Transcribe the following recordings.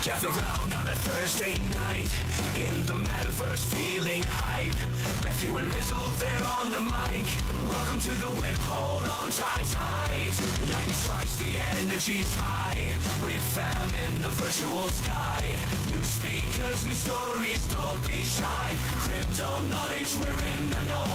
Gather round on a Thursday night in the Metaverse, feeling hype. Matthew and Rizzle, they're on the mic. Welcome to the WIP, hold on tight. Lightning strikes, the energy's high. With fam in the virtual sky. New speakers, new stories, don't be shy. Crypto knowledge, we're in the know.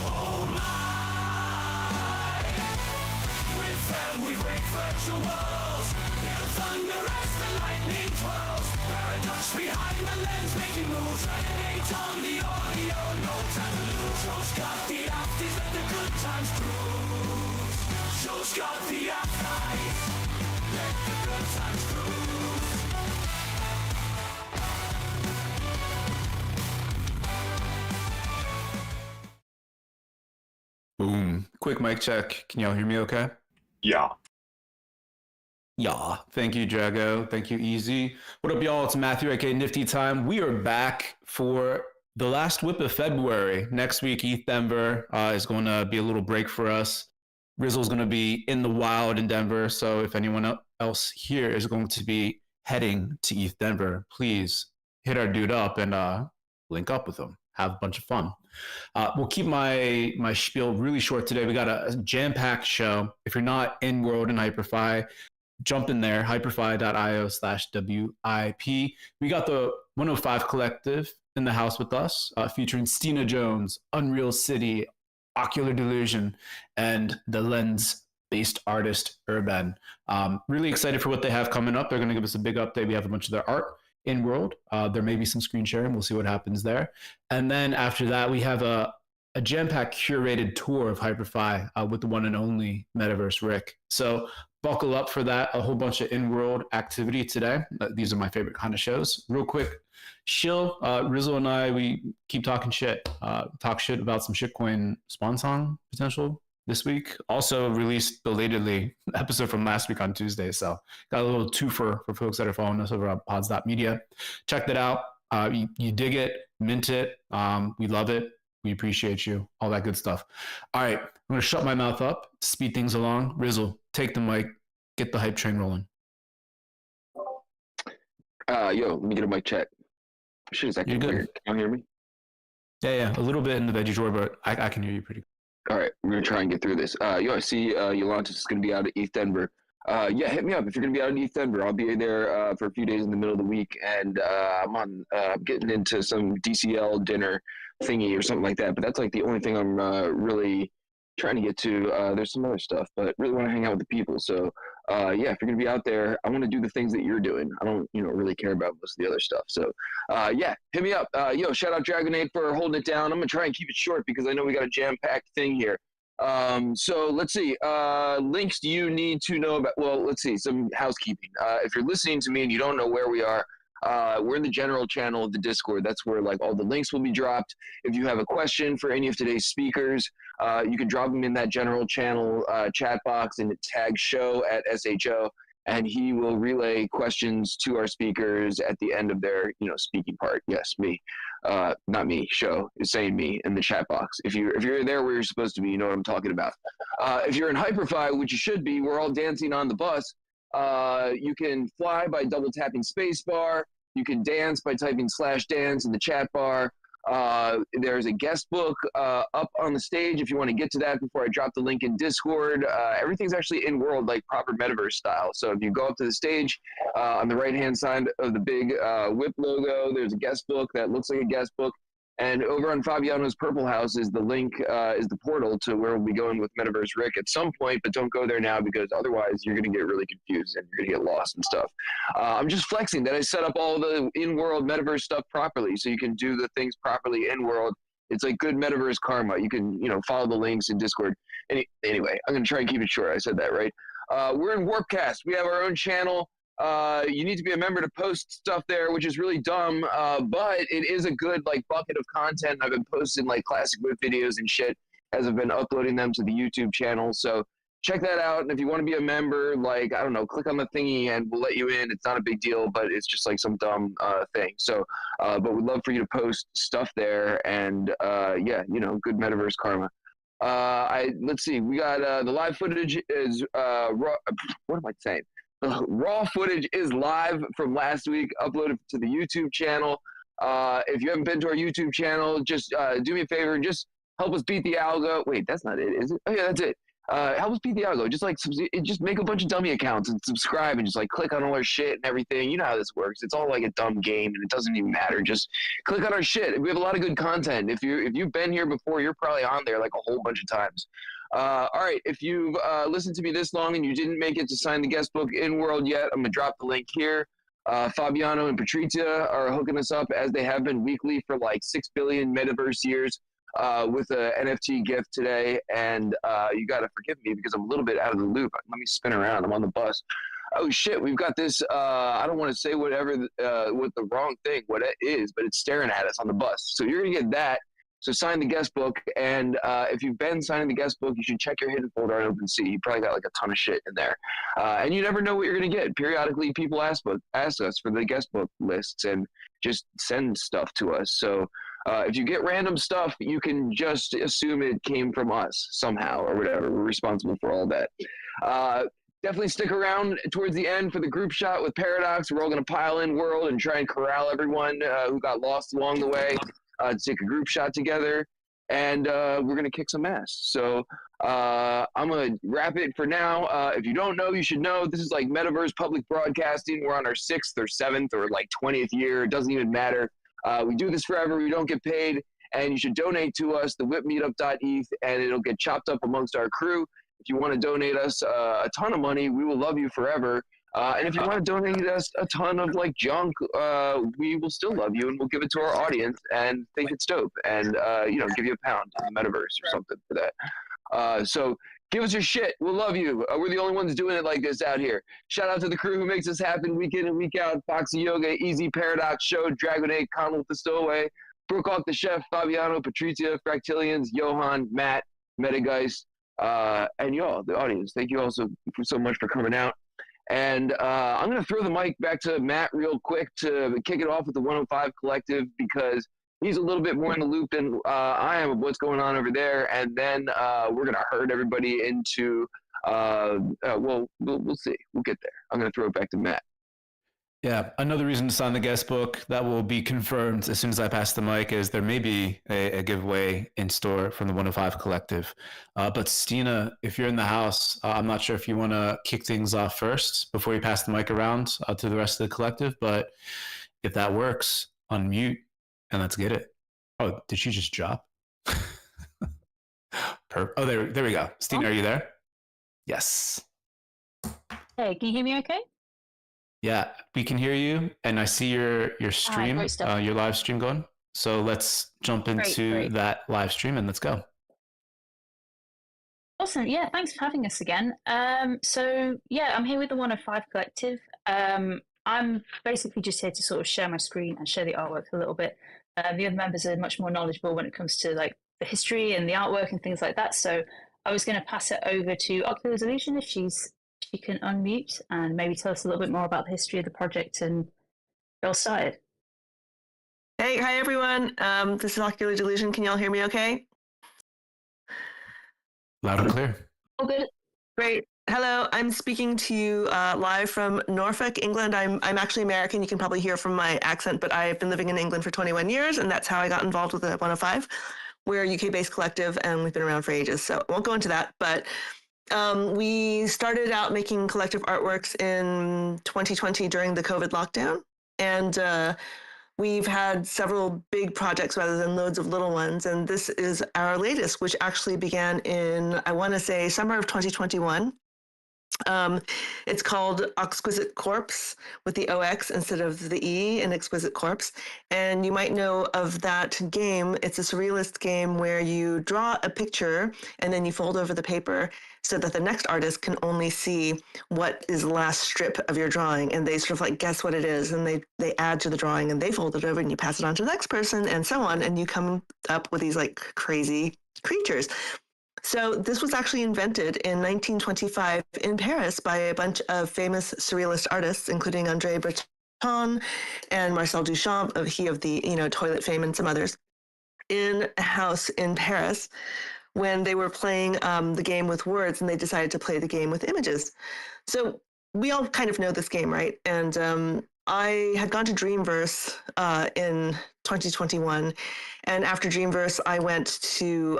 With fam, we break virtual walls. Hear thunder as the lightning twirls. Paradox behind the lens, making moves. Renegade on the audio, no time to lose. Show's got the afties, let the good times cruise. Show's got the afties, let the good times cruise. Boom. Quick mic check. Can y'all hear me okay? Yeah. Yeah. Thank you, Drago. Thank you, Easy. What up, y'all? It's Matthew, aka Nifty Time. We are back for the last WIP of February. Next week, ETH Denver is going to be a little break for us. Rizzle's going to be in the wild in Denver. So if anyone else here is going to be heading to ETH Denver, please hit our dude up and link up with him. Have a bunch of fun. We'll keep my spiel really short today. We got a jam-packed show. If you're not in World and Hyperfy, jump in there, hyperfy.io/WIP. We got the 105 Collective in the house with us, featuring Stina Jones, Unreal City, Ocular Delusion, and the Lens-based artist Urban. Really excited for what they have coming up. They're going to give us a big update. We have a bunch of their art in World. There may be some screen sharing. We'll see what happens there. And then after that, we have a jam-packed curated tour of Hyperfy with the one and only Metaverse Rick. So buckle up for that. A whole bunch of in-world activity today. These are my favorite kind of shows. Real quick, Shill, Rizzle and I, we keep talking shit. Talk shit about some shitcoin spawn song potential this week. Also released belatedly episode from last week on Tuesday. So got a little twofer for folks that are following us over on pods.media. Check that out. You dig it, mint it. We love it. We appreciate you. All that good stuff. All right. I'm going to shut my mouth up, speed things along. Rizzle, take the mic, get the hype train rolling. Let me get a mic check. Shit, is that You're good. Weird? Can you hear me? Yeah. A little bit in the veggie drawer, but I can hear you pretty good. All right, we're gonna try and get through this. I see Yolantis is gonna be out at ETH Denver. Hit me up if you're gonna be out at ETH Denver. I'll be there for a few days in the middle of the week, and I'm getting into some DCL dinner thingy or something like that. But that's like the only thing I'm really trying to get to. There's some other stuff, but really want to hang out with the people. So yeah, if you're gonna be out there, I want to do the things that you're doing. I don't, really care about most of the other stuff. So, yeah, hit me up. Yo, shout out Dragonade for holding it down. I'm gonna try and keep it short because I know we got a jam-packed thing here. So let's see. Links do you need to know about? Well, let's see. Some housekeeping. If you're listening to me and you don't know where we are, we're in the general channel of the Discord. That's where like all the links will be dropped. If you have a question for any of today's speakers, you can drop them in that general channel chat box and tag show at SHO, and he will relay questions to our speakers at the end of their speaking part. Yes, me. Not me. Show is saying me in the chat box. If you're there where you're supposed to be, you know what I'm talking about. If you're in Hyperfy, which you should be, we're all dancing on the bus. You can fly by double tapping spacebar. You can dance by typing /dance in the chat bar. There's a guest book up on the stage if you want to get to that before I drop the link in Discord. Everything's actually in world, like proper Metaverse style. So if you go up to the stage, on the right hand side of the big WIP logo, there's a guest book that looks like a guest book. And over on Fabiano's Purple House is the link, is the portal to where we'll be going with Metaverse Rick at some point, but don't go there now because otherwise you're going to get really confused and you're going to get lost and stuff. I'm just flexing that I set up all the in-world Metaverse stuff properly so you can do the things properly in-world. It's like good Metaverse karma. You can, follow the links in Discord. Anyway, I'm going to try and keep it short. I said that right. We're in Warpcast. We have our own channel. You need to be a member to post stuff there, which is really dumb, but it is a good bucket of content. I've been posting classic WIP videos and shit as I've been uploading them to the YouTube channel, so check that out. And if you want to be a member, I don't know, click on the thingy and we'll let you in. It's not a big deal, but it's just some dumb thing. So but we'd love for you to post stuff there, and yeah, good Metaverse karma. Let's see, we got the live footage is raw. What am I saying? Raw footage is live from last week, uploaded to the YouTube channel. If you haven't been to our YouTube channel, just do me a favor and just help us beat the algo. Wait, that's not it, is it? Oh yeah, that's it. Help us beat the algo. Just make a bunch of dummy accounts and subscribe and just click on all our shit and everything. You know how this works. It's all a dumb game and it doesn't even matter. Just click on our shit. We have a lot of good content. If you've been here before, you're probably on there a whole bunch of times. All right, if you've listened to me this long and you didn't make it to sign the guest book in world yet, I'm gonna drop the link here. Fabiano and Patrizia are hooking us up as they have been weekly for 6 billion Metaverse years with an NFT gift today. And you gotta forgive me because I'm a little bit out of the loop. Let me spin around. I'm on the bus. Oh shit, we've got this. I don't want to say what the wrong thing, what it is, but it's staring at us on the bus. So you're gonna get that. So sign the guest book, and if you've been signing the guest book, you should check your hidden folder on OpenSea. You probably got a ton of shit in there, and you never know what you're gonna get. Periodically, people ask us for the guest book lists and just send stuff to us. So if you get random stuff, you can just assume it came from us somehow or whatever. We're responsible for all that. Definitely stick around towards the end for the group shot with Paradox. We're all gonna pile in world and try and corral everyone who got lost along the way. To take a group shot together, and we're gonna kick some ass. So I'm gonna wrap it for now. If you don't know, you should know. This is Metaverse public broadcasting. We're on our 6th or 7th or 20th year. It doesn't even matter. We do this forever. We don't get paid, and you should donate to us, the WIPmeetup.eth, and it'll get chopped up amongst our crew. If you want to donate us a ton of money, we will love you forever. And if you want to donate us a ton of junk, we will still love you and we'll give it to our audience and think it's dope and give you a pound in the Metaverse or something for that. So give us your shit. We'll love you. We're the only ones doing it like this out here. Shout out to the crew who makes this happen week in and week out. Foxy Yoga, Easy Paradox Show, Dragonade, Connell with the Stowaway, Brookhawk the Chef, Fabiano, Patrizia, Fractillions, Johan, Matt, Metageist, and y'all, the audience. Thank you all so much for coming out. And I'm going to throw the mic back to Matt real quick to kick it off with the 105 Collective because he's a little bit more in the loop than I am of what's going on over there. And then we're going to herd everybody into, we'll see. We'll get there. I'm going to throw it back to Matt. Yeah, another reason to sign the guest book that will be confirmed as soon as I pass the mic is there may be a giveaway in store from the 105 Collective. But Stina, if you're in the house, I'm not sure if you want to kick things off first before you pass the mic around to the rest of the collective. But if that works, unmute and let's get it. Oh, did she just drop? Oh, there we go. Stina, are you there? Yes. Hey, can you hear me okay? Yeah, we can hear you, and I see your stream, Great stuff. your live stream going. So let's jump into Great. that live stream and let's go. Awesome. Yeah, thanks for having us again. So yeah, I'm here with the 105 Collective. I'm basically just here to sort of share my screen and share the artwork a little bit. The other members are much more knowledgeable when it comes to like the history and the artwork and things like that. So I was going to pass it over to Ocular Delusion if she can unmute and maybe tell us a little bit more about the history of the project and get all started. Hey, hi everyone. This is Ocular Delusion. Can y'all hear me okay? Loud and clear. All good. Great. Hello, I'm speaking to you live from Norfolk, England. I'm actually American. You can probably hear from my accent, but I've been living in England for 21 years, and that's how I got involved with the 105. We're a UK-based collective, and we've been around for ages, so I won't go into that. But we started out making collective artworks in 2020 during the COVID lockdown, and we've had several big projects rather than loads of little ones. And this is our latest, which actually began in, I want to say, summer of 2021. It's called Exquisite Corpse with the OX instead of the E in Exquisite Corpse. And you might know of that game. It's a surrealist game where you draw a picture and then you fold over the paper so that the next artist can only see what is the last strip of your drawing. And they sort of like guess what it is. And they add to the drawing and they fold it over and you pass it on to the next person and so on. And you come up with these like crazy creatures. So this was actually invented in 1925 in Paris by a bunch of famous surrealist artists, including André Breton and Marcel Duchamp, he of the toilet fame and some others, in a house in Paris when they were playing the game with words and they decided to play the game with images. So we all kind of know this game, right? And I had gone to Dreamverse in 2021, and after Dreamverse, I went to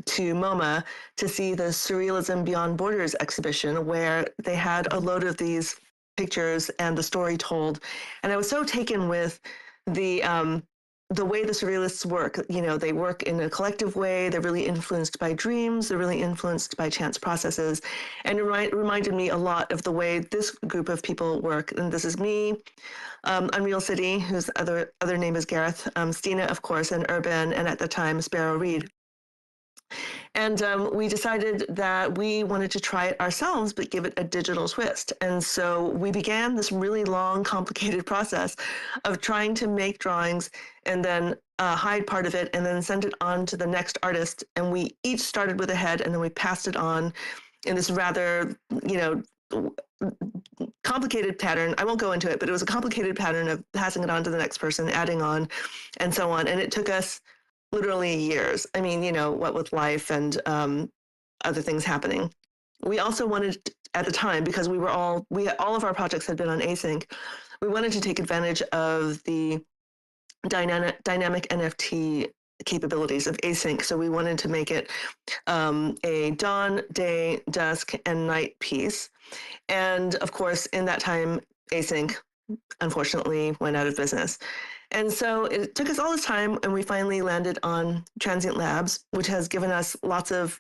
MoMA to see the Surrealism Beyond Borders exhibition, where they had a load of these pictures and the story told. And I was so taken with the way the surrealists work. They work in a collective way. They're really influenced by dreams. They're really influenced by chance processes. And it reminded me a lot of the way this group of people work. And this is me, Unreal City, whose other name is Gareth, Stina, of course, and Urban, and at the time, Sparrow Reed. And we decided that we wanted to try it ourselves, but give it a digital twist. And so we began this really long, complicated process of trying to make drawings and then hide part of it and then send it on to the next artist. And we each started with a head and then we passed it on in this rather, complicated pattern. I won't go into it, but it was a complicated pattern of passing it on to the next person, adding on, and so on. And it took us literally years. I mean, what with life and other things happening. We also wanted, at the time, because all of our projects had been on async, we wanted to take advantage of the dynamic NFT capabilities of async. So we wanted to make it a dawn, day, dusk, and night piece. And of course, in that time, async unfortunately went out of business. And so it took us all this time, and we finally landed on Transient Labs, which has given us lots of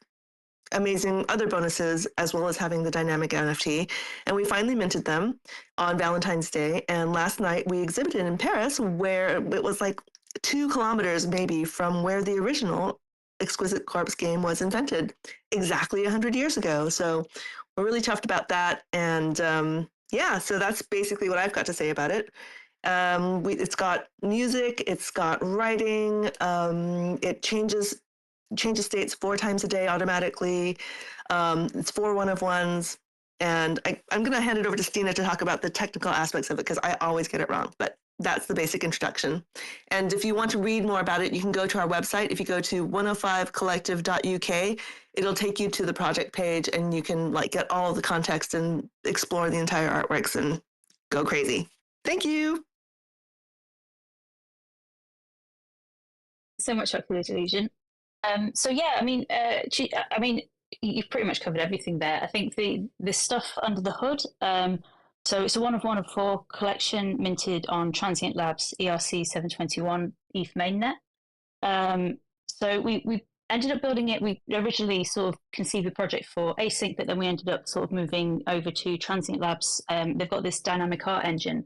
amazing other bonuses, as well as having the dynamic NFT. And we finally minted them on Valentine's Day. And last night we exhibited in Paris, where it was like 2 kilometers maybe from where the original Exquisite Corpse game was invented, exactly 100 years ago. So we're really chuffed about that. And so that's basically what I've got to say about it. It's got music, it's got writing, it changes states 4 times a day automatically. It's 4 one-of-ones. And I'm going to hand it over to Stina to talk about the technical aspects of it, because I always get it wrong. But that's the basic introduction. And if you want to read more about it, you can go to our website. If you go to 105collective.uk, it'll take you to the project page, and you can get all of the context and explore the entire artworks and go crazy. Thank you. So much Ocular Delusion. You've pretty much covered everything there. I think the stuff under the hood. So it's a 1 of 4 collection minted on Transient Labs ERC 721 ETH mainnet. So we ended up building it. We originally sort of conceived the project for async, but then we ended up sort of moving over to Transient Labs. They've got this dynamic art engine.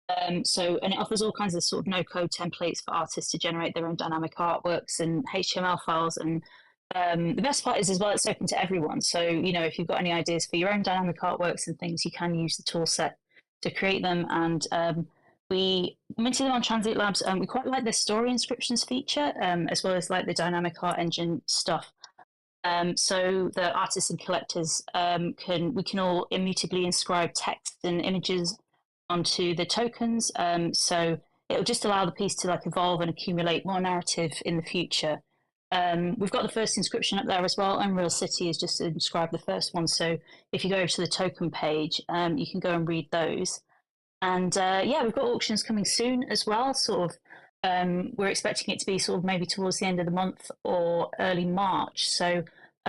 And it offers all kinds of sort of no-code templates for artists to generate their own dynamic artworks and HTML files. And the best part is as well, it's open to everyone. So, if you've got any ideas for your own dynamic artworks and things, you can use the tool set to create them. And we minted them on Transient Labs. We quite like the story inscriptions feature, as well as like the dynamic art engine stuff. So the artists and collectors we can all immutably inscribe text and images onto the tokens. So it'll just allow the piece to like evolve and accumulate more narrative in the future. We've got the first inscription up there as well. Unreal City is just inscribed the first one. So if you go over to the token page, you can go and read those. And we've got auctions coming soon as well. Sort of, we're expecting it to be sort of maybe towards the end of the month or early March. So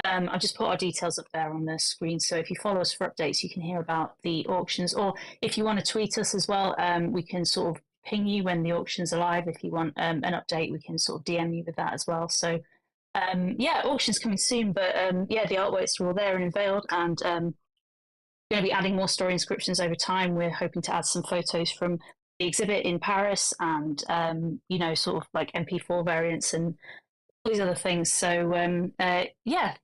I just put our details up there on the screen. So if you follow us for updates, you can hear about the auctions. Or if you want to tweet us as well, we can sort of ping you when the auctions are live. If you want an update, we can sort of DM you with that as well. So auctions coming soon. But the artworks are all there and unveiled, and going to be adding more story inscriptions over time. We're hoping to add some photos from the exhibit in Paris and, sort of like MP4 variants and all these other things. So,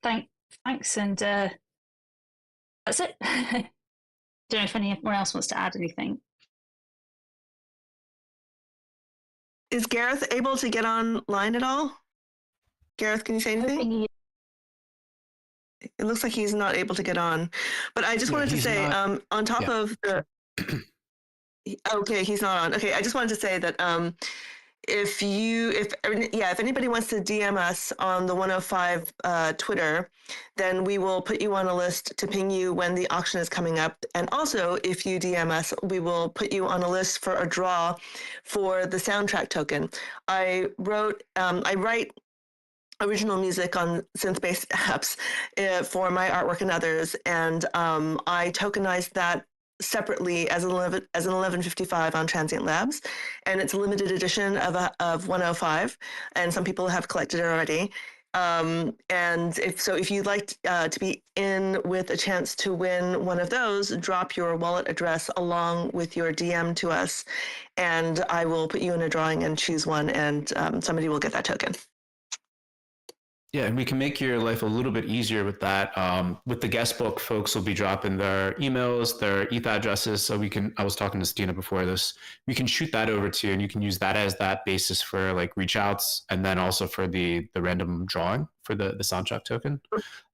thanks. And that's it. Don't know if anyone else wants to add anything. Is Gareth able to get online at all? Gareth, can you say anything? It looks like he's not able to get on. But I just wanted to say, on top of the... Okay, he's not on. Okay, I just wanted to say that if anybody wants to DM us on the 105 Twitter, then we will put you on a list to ping you when the auction is coming up. And also, if you DM us, we will put you on a list for a draw for the soundtrack token. I write original music on synth-based apps for my artwork and others, and I tokenized that separately as an 1155 on Transient Labs, and it's a limited edition of 105, and some people have collected it already. And if you'd like to be in with a chance to win one of those, drop your wallet address along with your DM to us, and I will put you in a drawing and choose one, and somebody will get that token. Yeah, and we can make your life a little bit easier with that. With the guest book, folks will be dropping their emails, their ETH addresses. So I was talking to Stina before this, we can shoot that over to you, and you can use that as that basis for like reach outs, and then also for the random drawing for the soundtrack token.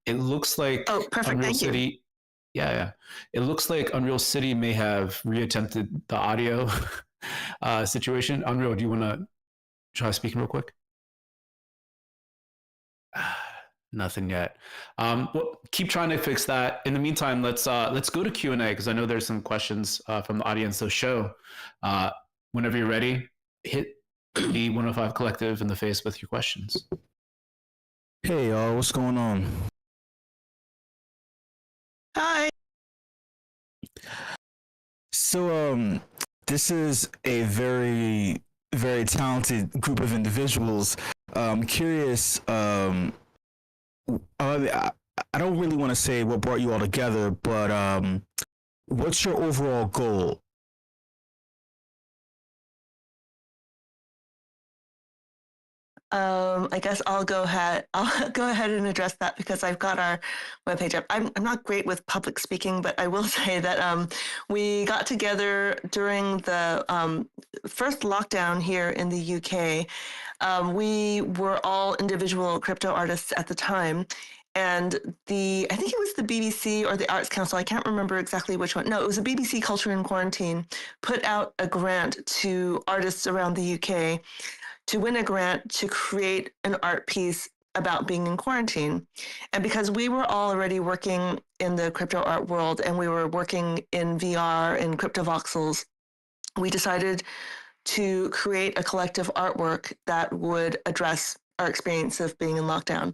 It looks like perfect. Unreal Thank City. You. Yeah. It looks like Unreal City may have reattempted the audio situation. Unreal, do you want to try speaking real quick? Nothing yet. Well, keep trying to fix that. In the meantime, let's go to Q&A, because I know there's some questions from the audience. So show, whenever you're ready, hit the 105 Collective in the face with your questions. Hey y'all, what's going on? Hi. So this is a very, very talented group of individuals. I'm curious, I don't really want to say what brought you all together, but what's your overall goal? I guess I'll go ahead and address that, because I've got our webpage up. I'm not great with public speaking, but I will say that we got together during the first lockdown here in the UK. We were all individual crypto artists at the time. And I think it was the BBC or the Arts Council, I can't remember exactly which one. No, it was the BBC Culture in Quarantine, put out a grant to artists around the UK to win a grant to create an art piece about being in quarantine. And because we were all already working in the crypto art world, and we were working in VR and crypto voxels, we decided to create a collective artwork that would address our experience of being in lockdown.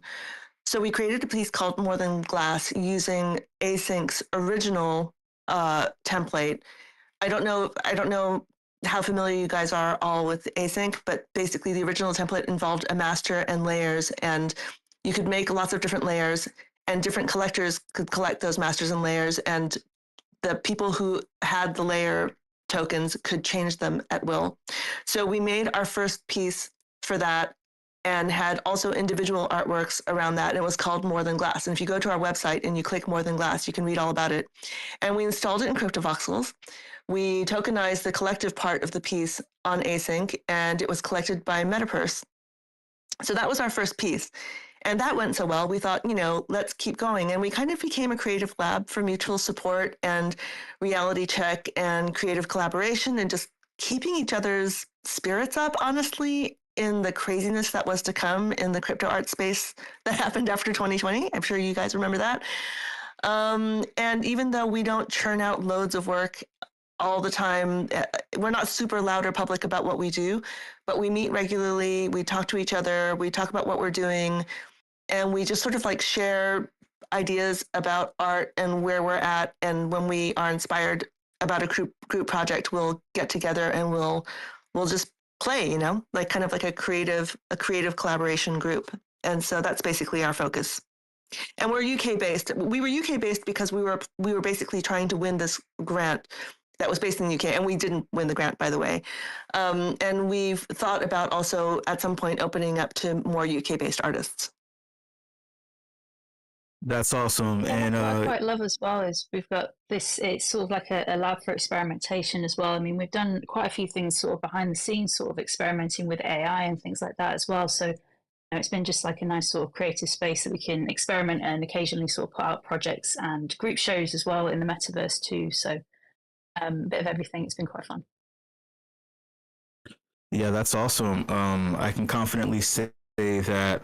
So we created a piece called More Than Glass using Async's original template. I don't know how familiar you guys are all with async, but basically the original template involved a master and layers, and you could make lots of different layers, and different collectors could collect those masters and layers, and the people who had the layer tokens could change them at will. So we made our first piece for that and had also individual artworks around that. And it was called More Than Glass. And if you go to our website and you click More Than Glass, you can read all about it. And we installed it in CryptoVoxels. We tokenized the collective part of the piece on async, and it was collected by MetaVerse. So that was our first piece. And that went so well, we thought, let's keep going. And we kind of became a creative lab for mutual support and reality check and creative collaboration and just keeping each other's spirits up, honestly, in the craziness that was to come in the crypto art space that happened after 2020. I'm sure you guys remember that. And even though we don't churn out loads of work all the time, we're not super loud or public about what we do, but we meet regularly, we talk to each other, we talk about what we're doing, and we just sort of like share ideas about art and where we're at. And when we are inspired about a group project, we'll get together and we'll just play, like kind of like a creative collaboration group. And so that's basically our focus. And we're UK based. We were UK based because we were basically trying to win this grant that was based in the UK, and we didn't win the grant, by the way. And we've thought about also at some point opening up to more UK based artists. That's awesome. Yeah, And what I quite love as well is we've got this, it's sort of like a lab for experimentation as well. I mean, we've done quite a few things sort of behind the scenes, sort of experimenting with AI and things like that as well. So it's been just like a nice sort of creative space that we can experiment and occasionally sort of put out projects and group shows as well in the metaverse too. So a bit of everything. It's been quite fun. yeah, that's awesome. I can confidently say that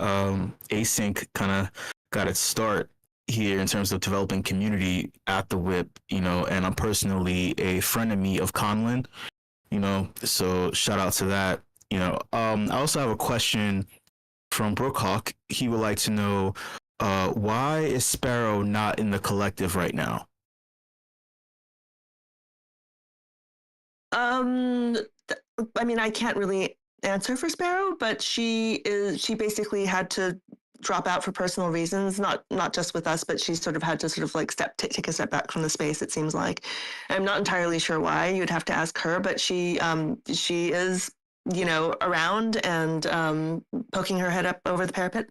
async kind of got its start here in terms of developing community at the WIP, and I'm personally a frenemy of Conlin, so shout out to that. I also have a question from Brookhawk. He would like to know, why is Sparrow not in the collective right now? I mean, I can't really answer for Sparrow, but she basically had to drop out for personal reasons, not just with us, but she sort of had to sort of like take a step back from the space, it seems like. I'm not entirely sure why. You'd have to ask her, but she is around and poking her head up over the parapet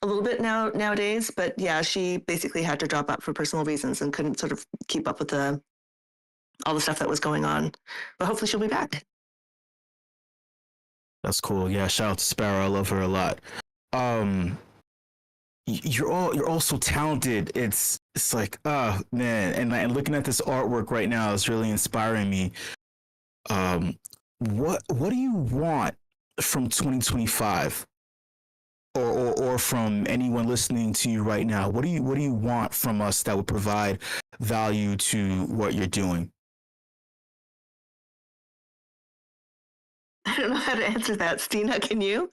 a little bit nowadays. But yeah, she basically had to drop out for personal reasons and couldn't sort of keep up with all the stuff that was going on. But hopefully she'll be back. That's cool. Yeah, shout out to Sparrow. I love her a lot. You're all so talented. It's like, oh man, and looking at this artwork right now is really inspiring me. What do you want from 2025, or from anyone listening to you right now? What do you want from us that would provide value to what you're doing? I don't know how to answer that. Stina, can you?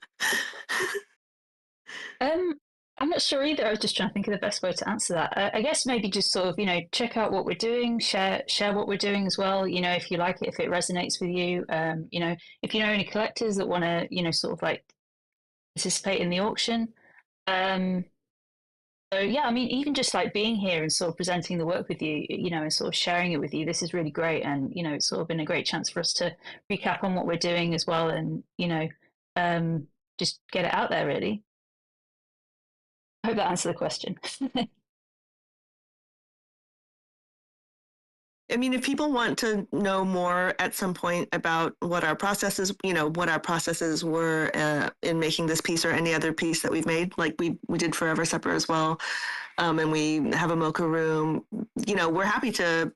I'm not sure either. I was just trying to think of the best way to answer that. I guess maybe just sort of, check out what we're doing, share what we're doing as well. If you like it, if it resonates with you, if you know any collectors that want to, sort of like participate in the auction. So yeah, I mean, even just like being here and sort of presenting the work with you, and sort of sharing it with you, this is really great. And, it's sort of been a great chance for us to recap on what we're doing as well. And, just get it out there really. I hope that answered the question. I mean, if people want to know more at some point about what our processes were in making this piece or any other piece that we've made, like we did Forever Supper as well, and we have a mocha room, we're happy to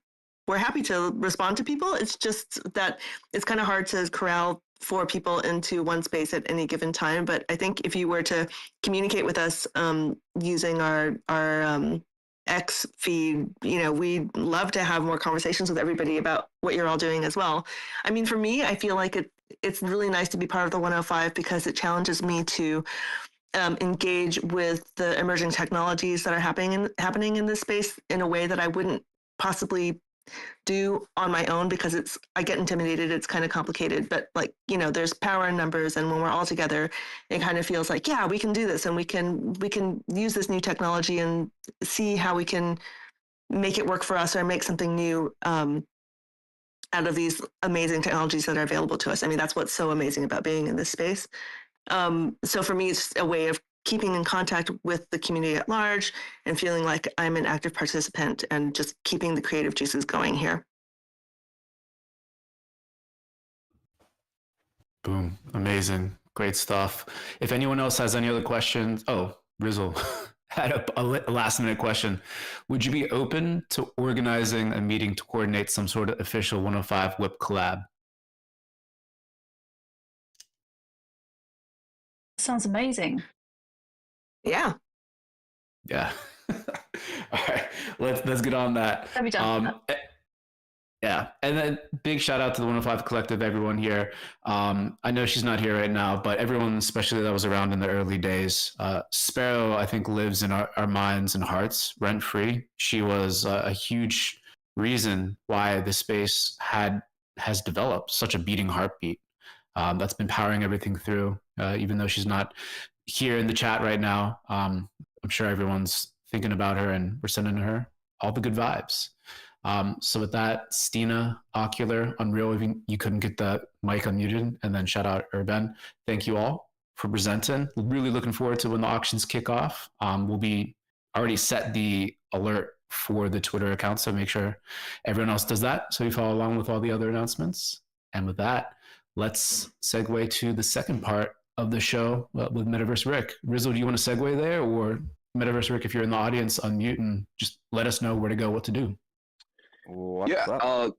respond to people. It's just that it's kind of hard to corral 4 people into one space at any given time. But I think if you were to communicate with us using our X feed, we'd love to have more conversations with everybody about what you're all doing as well. I mean, for me, I feel like it's really nice to be part of the 105 because it challenges me to engage with the emerging technologies that are happening in this space in a way that I wouldn't possibly do on my own because I get intimidated. It's kind of complicated, but like, you know, there's power in numbers. And when we're all together, it kind of feels like, yeah, we can do this and we can use this new technology and see how we can make it work for us or make something new out of these amazing technologies that are available to us. I mean, that's what's so amazing about being in this space. So for me, it's a way of keeping in contact with the community at large and feeling like I'm an active participant and just keeping the creative juices going here. Boom. Amazing. Great stuff. If anyone else has any other questions, Rizzle had a last minute question. Would you be open to organizing a meeting to coordinate some sort of official 105 WIP collab? Sounds amazing. Yeah. Yeah. All right. Let's get on that. That'd be done. Yeah. And then big shout out to the 105 Collective, everyone here. I know she's not here right now, but everyone, especially that was around in the early days. Sparrow, I think, lives in our minds and hearts rent free. She was a huge reason why the space has developed such a beating heartbeat. That's been powering everything through, even though she's not here in the chat right now. I'm sure everyone's thinking about her and we're sending her all the good vibes. So with that, Stina, Ocular, Unreal, if you couldn't get the mic unmuted, and then shout out Urban. Thank you all for presenting. Really looking forward to when the auctions kick off. We'll be already set the alert for the Twitter account, so make sure everyone else does that so you follow along with all the other announcements. And with that, let's segue to the second part of the show with Metaverse Rick. Rizzo, do you want to segue there, or Metaverse Rick, if you're in the audience, unmute and just let us know where to go, what to do. I'll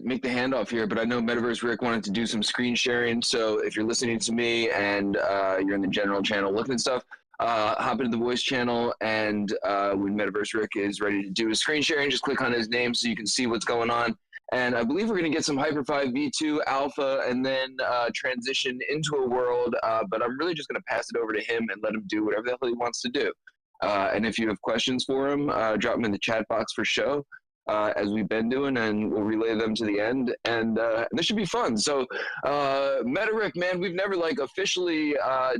make the handoff here, but I know Metaverse Rick wanted to do some screen sharing. So if you're listening to me and you're in the general channel looking at stuff, hop into the voice channel, and when Metaverse Rick is ready to do his screen sharing, just click on his name so you can see what's going on. And I believe we're going to get some Hyperfy V2 alpha and then transition into a world. But I'm really just going to pass it over to him and let him do whatever the hell he wants to do. And if you have questions for him, drop them in the chat box for show, as we've been doing, and we'll relay them to the end. And this should be fun. So MetaRick, man, we've never like officially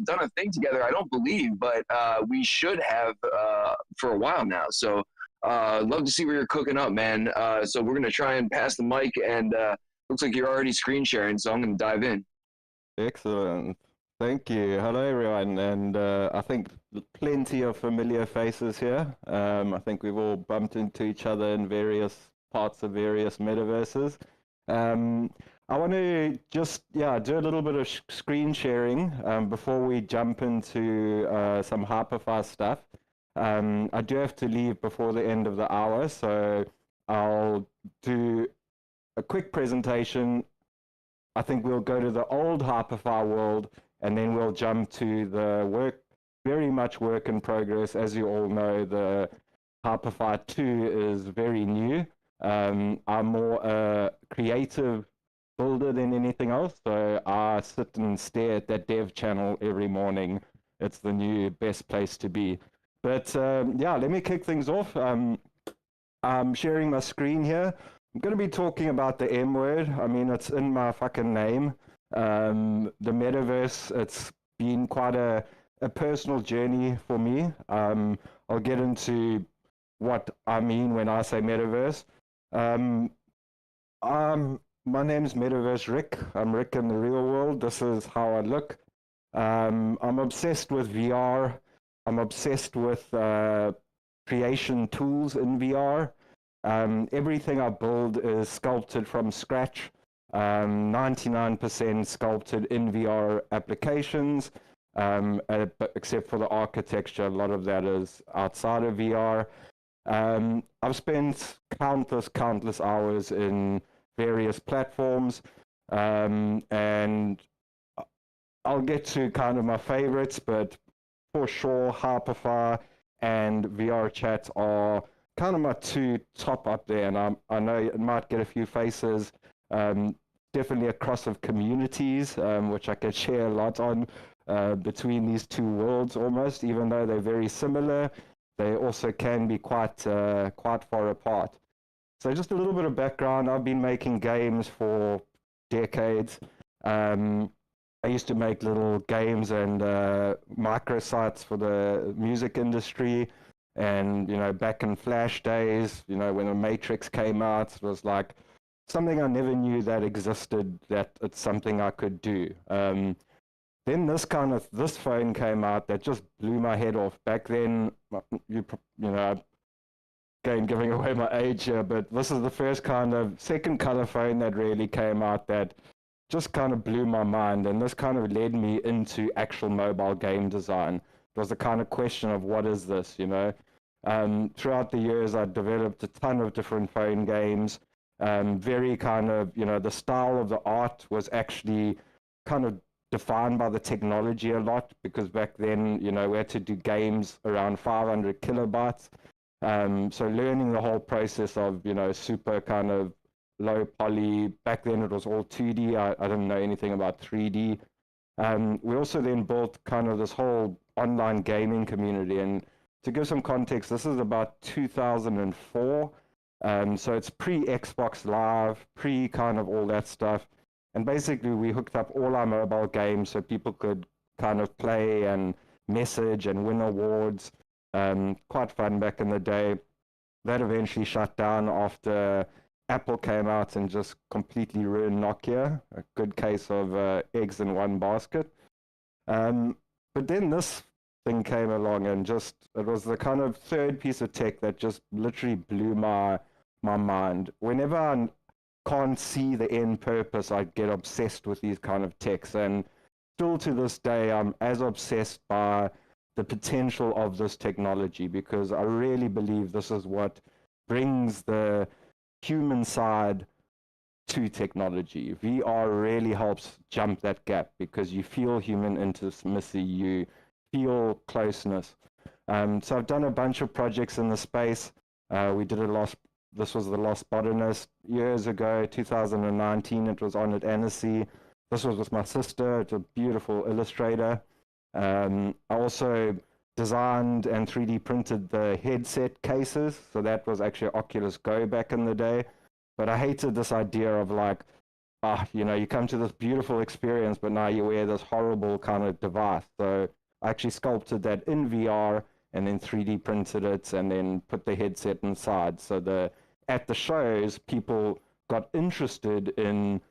done a thing together, I don't believe, but we should have for a while now. So love to see where you're cooking up, man. So we're going to try and pass the mic, and looks like you're already screen sharing, so I'm going to dive in. Excellent. Thank you. Hello, everyone. And I think plenty of familiar faces here. I think we've all bumped into each other in various parts of various metaverses. I want to just, do a little bit of screen sharing before we jump into some Hyperfy stuff. I do have to leave before the end of the hour, so I'll do a quick presentation. I think we'll go to the old Hyperfy world, and then we'll jump to the very much work in progress. As you all know, the Hyperfy 2 is very new. I'm more a creative builder than anything else, so I sit and stare at that dev channel every morning. It's the new best place to be. But let me kick things off. I'm sharing my screen here. I'm going to be talking about the M word. I mean, it's in my fucking name. The metaverse, it's been quite a personal journey for me. I'll get into what I mean when I say metaverse. My name's Metaverse Rick. I'm Rick in the real world. This is how I look. I'm obsessed with VR. I'm obsessed with creation tools in VR. Everything I build is sculpted from scratch. 99% sculpted in VR applications, except for the architecture. A lot of that is outside of VR. I've spent countless hours in various platforms, and I'll get to kind of my favorites, but for sure Hyperfy and VR chat are kind of my two top up there, and I know it might get a few faces. Definitely a cross of communities, which I can share a lot on between these two worlds almost, even though they're very similar. They also can be quite far apart. So just a little bit of background. I've been making games for decades. I used to make little games and microsites for the music industry. And, back in Flash days, when the Matrix came out, it was like something I never knew that existed, that it's something I could do. Then this phone came out that just blew my head off. Back then, giving away my age here, but this is the second color phone that really came out that just kind of blew my mind, and this kind of led me into actual mobile game design. It was the kind of question of what is this, Throughout the years, I developed a ton of different phone games. Very kind of, the style of the art was actually kind of defined by the technology a lot, because back then, we had to do games around 500 kilobytes. So learning the whole process of, super kind of low poly, back then it was all 2D. I didn't know anything about 3D. We also then built kind of this whole online gaming community. And to give some context, this is about 2004. So it's pre-Xbox Live, pre kind of all that stuff. And basically we hooked up all our mobile games so people could kind of play and message and win awards. Quite fun back in the day. That eventually shut down after Apple came out and just completely ruined Nokia. A good case of eggs in one basket. But then this thing came along and it was the kind of third piece of tech that just literally blew my mind. Whenever I can't see the end purpose, I get obsessed with these kind of techs. And still to this day, I'm as obsessed by the potential of this technology, because I really believe this is what brings the human side to technology. VR really helps jump that gap, because you feel human intimacy, you feel closeness. So I've done a bunch of projects in the space. We did this was the Lost Botanist years ago, 2019. It was on at Annecy. This was with my sister. It's a beautiful illustrator. I also designed and 3D printed the headset cases. So that was actually Oculus Go back in the day. But I hated this idea of like, you come to this beautiful experience, but now you wear this horrible kind of device. So I actually sculpted that in VR and then 3D printed it and then put the headset inside. So at the shows, people got interested in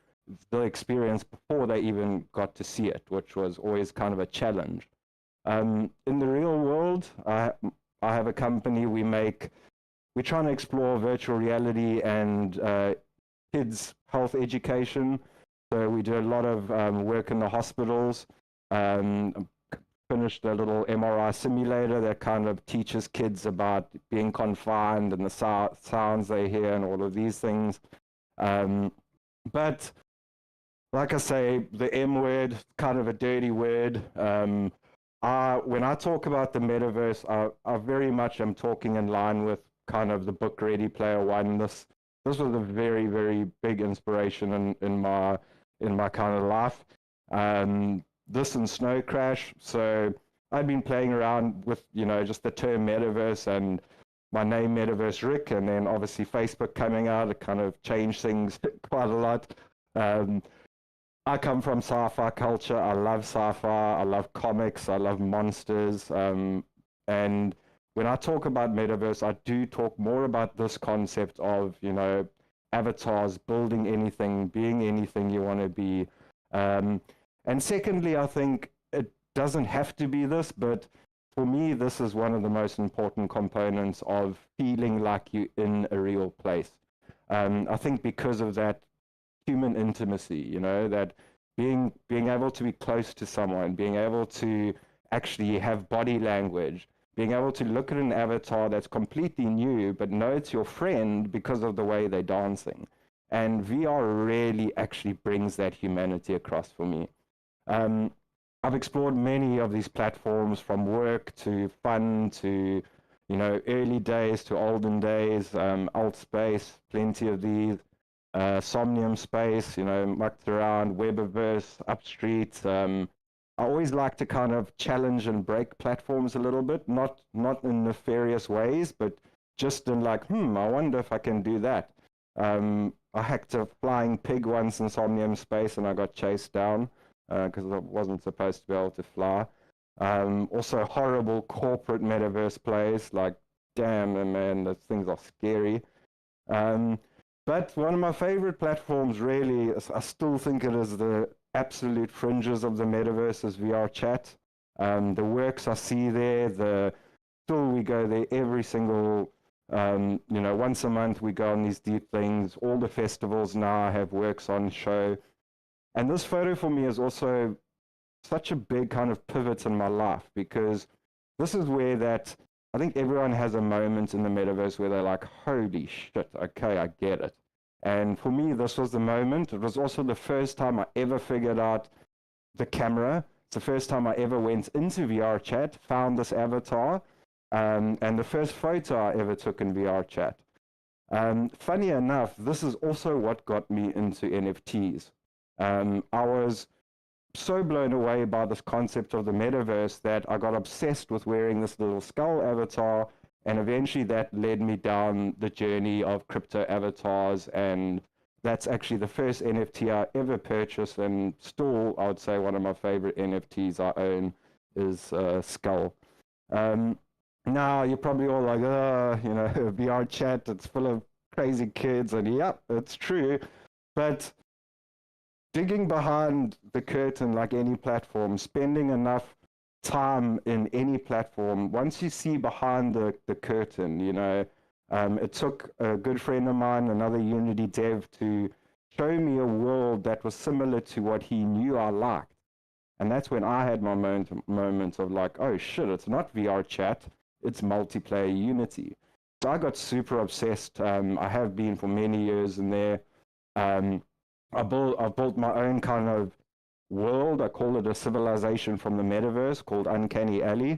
the experience before they even got to see it, which was always kind of a challenge. In the real world, I have a company. We're trying to explore virtual reality and kids' health education. So we do a lot of work in the hospitals. Finished a little MRI simulator that kind of teaches kids about being confined and the sounds they hear and all of these things. But like I say, the M word, kind of a dirty word. When I talk about the metaverse, I very much am talking in line with kind of the book Ready Player One. This was a very, very big inspiration in my kind of life. This and Snow Crash. So I've been playing around with, just the term metaverse and my name Metaverse Rick, and then obviously Facebook coming out, it kind of changed things quite a lot. I come from sci-fi culture. I love sci-fi. I love comics. I love monsters. And when I talk about metaverse, I do talk more about this concept of, avatars, building anything, being anything you want to be. And secondly, I think it doesn't have to be this, but for me, this is one of the most important components of feeling like you're in a real place. I think because of that human intimacy, that being able to be close to someone, being able to actually have body language, being able to look at an avatar that's completely new, but know it's your friend because of the way they're dancing. And VR really actually brings that humanity across for me. I've explored many of these platforms, from work to fun to, early days to olden days, alt space, plenty of these, Somnium space, mucked around, Webiverse, Upstreet. I always like to kind of challenge and break platforms a little bit, not in nefarious ways, but just in like, I wonder if I can do that. I hacked a flying pig once in Somnium Space and I got chased down because I wasn't supposed to be able to fly. Also horrible corporate metaverse plays, like damn man, those things are scary. But one of my favorite platforms really, I still think it is the absolute fringes of the metaverse is VR chat. The works I see there, still we go there every single, once a month we go on these deep things. All the festivals now have works on show. And this photo for me is also such a big kind of pivot in my life, because this is where I think everyone has a moment in the metaverse where they're like, holy shit, okay, I get it. And for me, this was the moment. It was also the first time I ever figured out the camera. It's the first time I ever went into VR chat, found this avatar, and the first photo I ever took in VR chat. Funny enough, this is also what got me into NFTs. I was so blown away by this concept of the metaverse that I got obsessed with wearing this little skull avatar, and eventually that led me down the journey of crypto avatars, and that's actually the first NFT I ever purchased, and still I would say one of my favorite NFTs I own is Skull. Now you're probably all like, VR chat, it's full of crazy kids, and yep, it's true, but digging behind the curtain like any platform, spending enough time in any platform, once you see behind the curtain, it took a good friend of mine, another Unity dev, to show me a world that was similar to what he knew I liked. And that's when I had my moment of like, oh shit, it's not VR chat, it's multiplayer Unity. So I got super obsessed. I have been for many years in there. I've built my own kind of world. I call it a civilization from the metaverse called Uncanny Alley.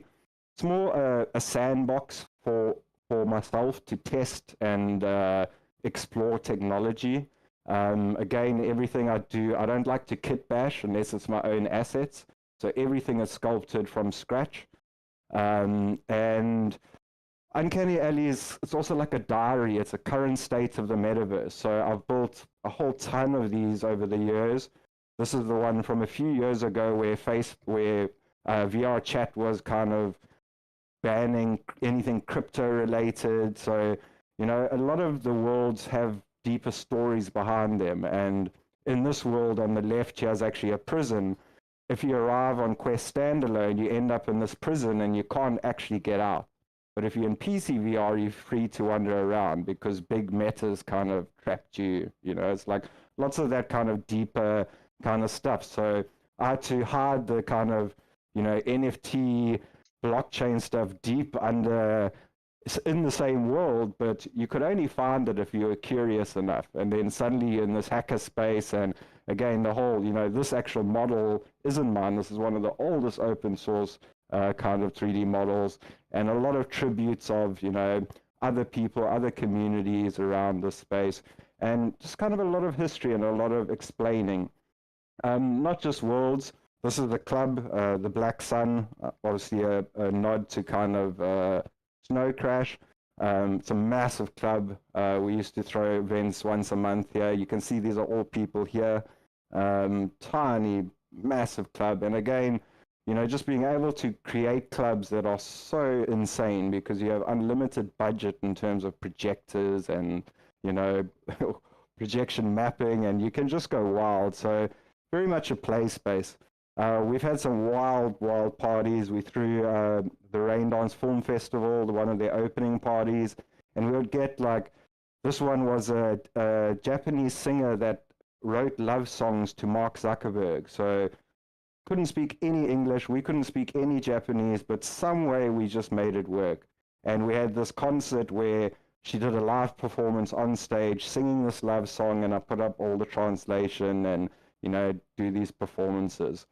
It's more a sandbox for myself to test and explore technology. Again, everything I do, I don't like to kit bash unless it's my own assets. So everything is sculpted from scratch. And Uncanny Alley it's also like a diary. It's a current state of the metaverse. So I've built a whole ton of these over the years. This is the one from a few years ago where VR chat was kind of banning anything crypto related. So, a lot of the worlds have deeper stories behind them. And in this world on the left here is actually a prison. If you arrive on Quest Standalone, you end up in this prison and you can't actually get out. But if you're in PC VR, you're free to wander around because big metas kind of trapped you. It's like lots of that kind of deeper kind of stuff. So I had to hide the kind of, NFT blockchain stuff deep in the same world, but you could only find it if you were curious enough. And then suddenly you're in this hacker space, and again, the whole, this actual model isn't mine. This is one of the oldest open source kind of 3D models, and a lot of tributes of, other people, other communities around this space, and just kind of a lot of history and a lot of explaining. Not just worlds. This is the club, the Black Sun, obviously a nod to kind of Snow Crash. It's a massive club. We used to throw events once a month here. You can see these are all people here. Tiny, massive club. And again, just being able to create clubs that are so insane because you have unlimited budget in terms of projectors and, projection mapping, and you can just go wild. So very much a play space. We've had some wild parties. We threw the Rain Dance Film Festival, one of their opening parties, and we would get this one was a Japanese singer that wrote love songs to Mark Zuckerberg. So couldn't speak any English, we couldn't speak any Japanese, but some way we just made it work. And we had this concert where she did a live performance on stage singing this love song, and I put up all the translation and do these performances.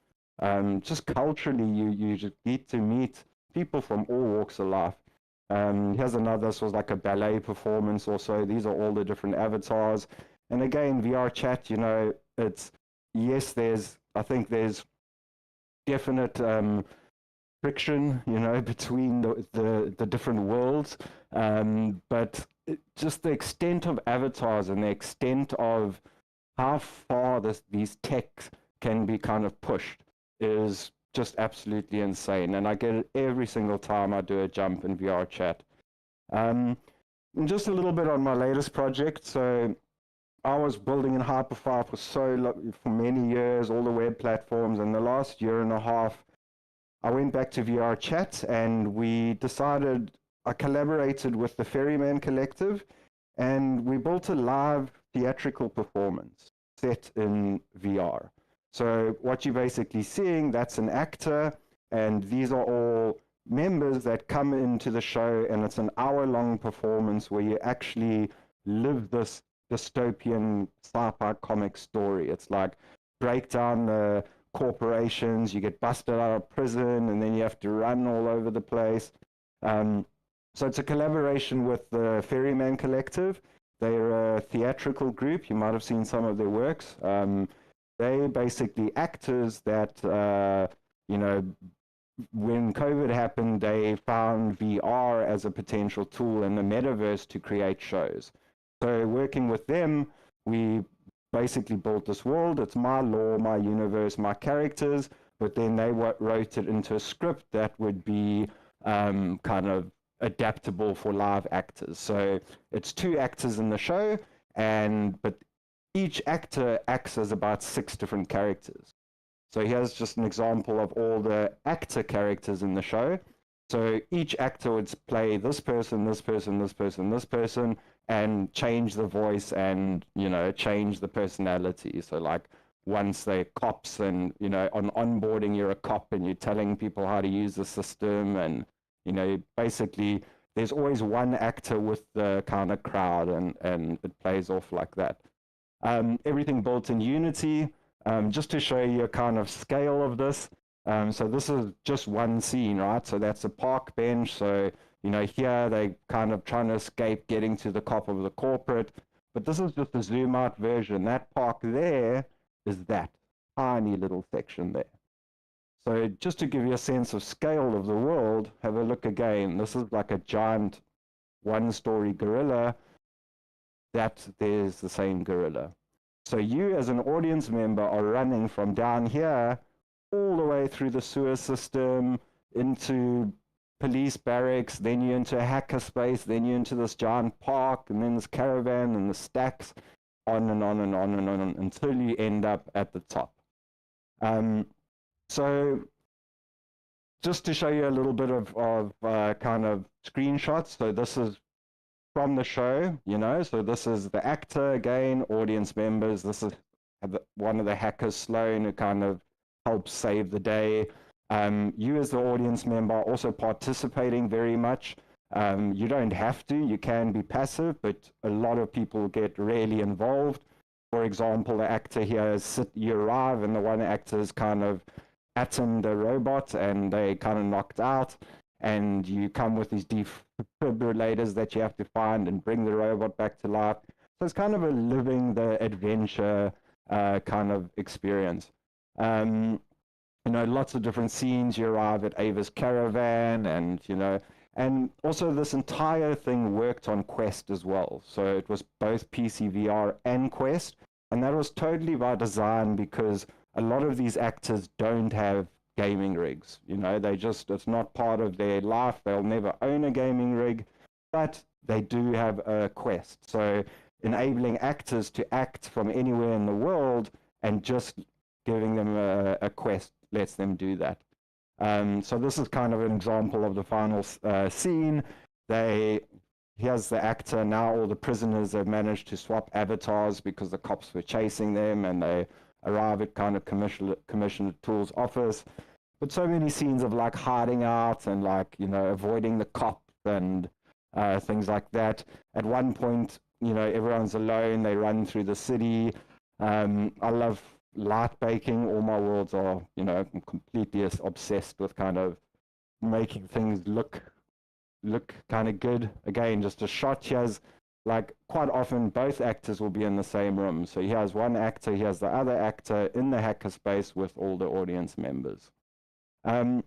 Just culturally, you just get to meet people from all walks of life. Here's another, this was like a ballet performance also. These are all the different avatars. And again, VR chat, I think there's definite friction, between the different worlds. But just the extent of avatars and the extent of how far these techs can be kind of pushed is just absolutely insane. And I get it every single time I do a jump in VR chat. And just a little bit on my latest project. So I was building in Hyperfy for many years, all the web platforms, and the last year and a half, I went back to VR chat and we decided, I collaborated with the Ferryman Collective, and we built a live theatrical performance set in VR. So what you're basically seeing, that's an actor, and these are all members that come into the show, and it's an hour-long performance where you actually live this dystopian sci-fi comic story. It's like break down the corporations, you get busted out of prison, and then you have to run all over the place. So it's a collaboration with the Ferryman Collective. They're a theatrical group. You might have seen some of their works. They're basically actors that, when COVID happened, they found VR as a potential tool in the Metaverse to create shows. So working with them, we basically built this world. It's my lore, my universe, my characters, but then they wrote it into a script that would be kind of adaptable for live actors. So it's 2 actors in the show, but each actor acts as about 6 different characters. So here's just an example of all the actor characters in the show. So each actor would play this person, this person, this person, this person, and change the voice and, change the personality. So like once they're cops and, on onboarding, you're a cop and you're telling people how to use the system. And, basically there's always one actor with the kind of crowd, and it plays off like that. Everything built in Unity, just to show you a kind of scale of this. So this is just one scene, right? So that's a park bench. So, here they kind of trying to escape getting to the top of the corporate. But this is just a zoom out version. That park there is that tiny little section there. So just to give you a sense of scale of the world, have a look again. This is like a giant 1-story gorilla. There's the same gorilla. So you as an audience member are running from down here all the way through the sewer system into police barracks, then you're into a hacker space, then you're into this giant park, and then this caravan and the stacks, on and on and on and on until you end up at the top. So just to show you a little bit of kind of screenshots. So this is from the show, so this is the actor again, audience members. This is one of the hackers, Sloan, who kind of helps save the day. You as the audience member are also participating very much. You don't have to, you can be passive, but a lot of people get really involved. For example, the actor here you arrive and the one actor is kind of atomed a robot and they kind of knocked out, and you come with these defibrillators that you have to find and bring the robot back to life. So it's kind of a living the adventure kind of experience. Lots of different scenes. You arrive at Ava's caravan, and also this entire thing worked on Quest as well. So it was both PC VR and Quest, and that was totally by design because a lot of these actors don't have gaming rigs. It's not part of their life. They'll never own a gaming rig, but they do have a Quest. So enabling actors to act from anywhere in the world and just giving them a Quest lets them do that. So this is kind of an example of the final scene. Here's the actor. Now all the prisoners have managed to swap avatars because the cops were chasing them, and they arrive at kind of Commissioner Toole's office. But so many scenes of like hiding out and avoiding the cops and things like that. At one point, everyone's alone. They run through the city. I love light baking. All my worlds are, I'm completely obsessed with kind of making things look kind of good. Again, just a shot. Here's quite often both actors will be in the same room. So he has one actor, he has the other actor in the hackerspace with all the audience members. And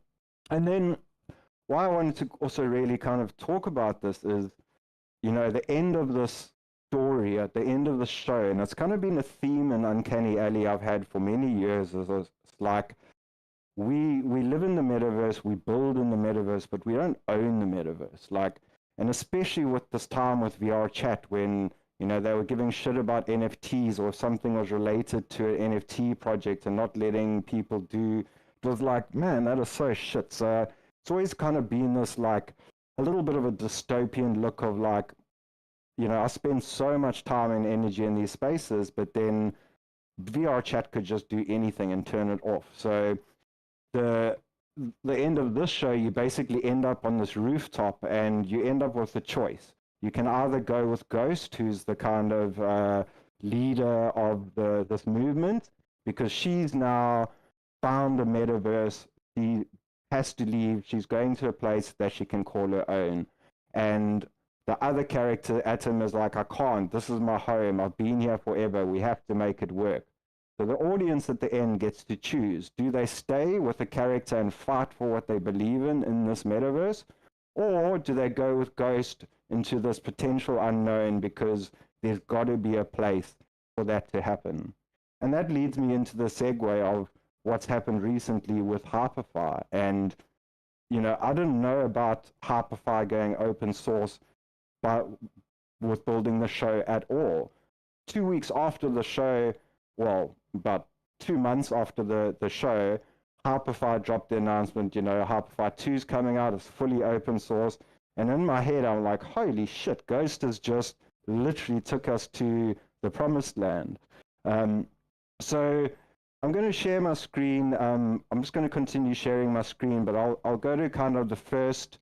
then why I wanted to also really kind of talk about this is, you know, the end of this story, at the end of the show, and it's kind of been a theme in Uncanny Alley I've had for many years, is it's like we live in the metaverse, we build in the metaverse, but we don't own the metaverse. Like, and especially with this time with VR chat, when, you know, they were giving shit about NFTs, or if something was related to an NFT project and not letting people do, it was like, man, that is so shit. So it's always kind of been this, like, a little bit of a dystopian look of, like, you know, I spend so much time and energy in these spaces, but then VR chat could just do anything and turn it off. So the end of this show, you basically end up on this rooftop, and you end up with a choice. You can either go with Ghost, who's the kind of leader of this movement, because she's now found a metaverse. She has to leave. She's going to a place that she can call her own. And the other character, Atom, is like, I can't. This is my home. I've been here forever. We have to make it work. So the audience at the end gets to choose. Do they stay with the character and fight for what they believe in this metaverse? Or do they go with Ghost into this potential unknown, because there's got to be a place for that to happen? And that leads me into the segue of what's happened recently with Hyperfy. And, you know, I didn't know about Hyperfy going open source but with building the show at all. 2 weeks after the show, well, about 2 months after the show, Hyperfy dropped the announcement, you know, Hyperfy 2 is coming out, it's fully open source. And in my head, I'm like, holy shit, Ghost has just literally took us to the promised land. So I'm going to share my screen. I'm just going to continue sharing my screen, but I'll go to kind of the first,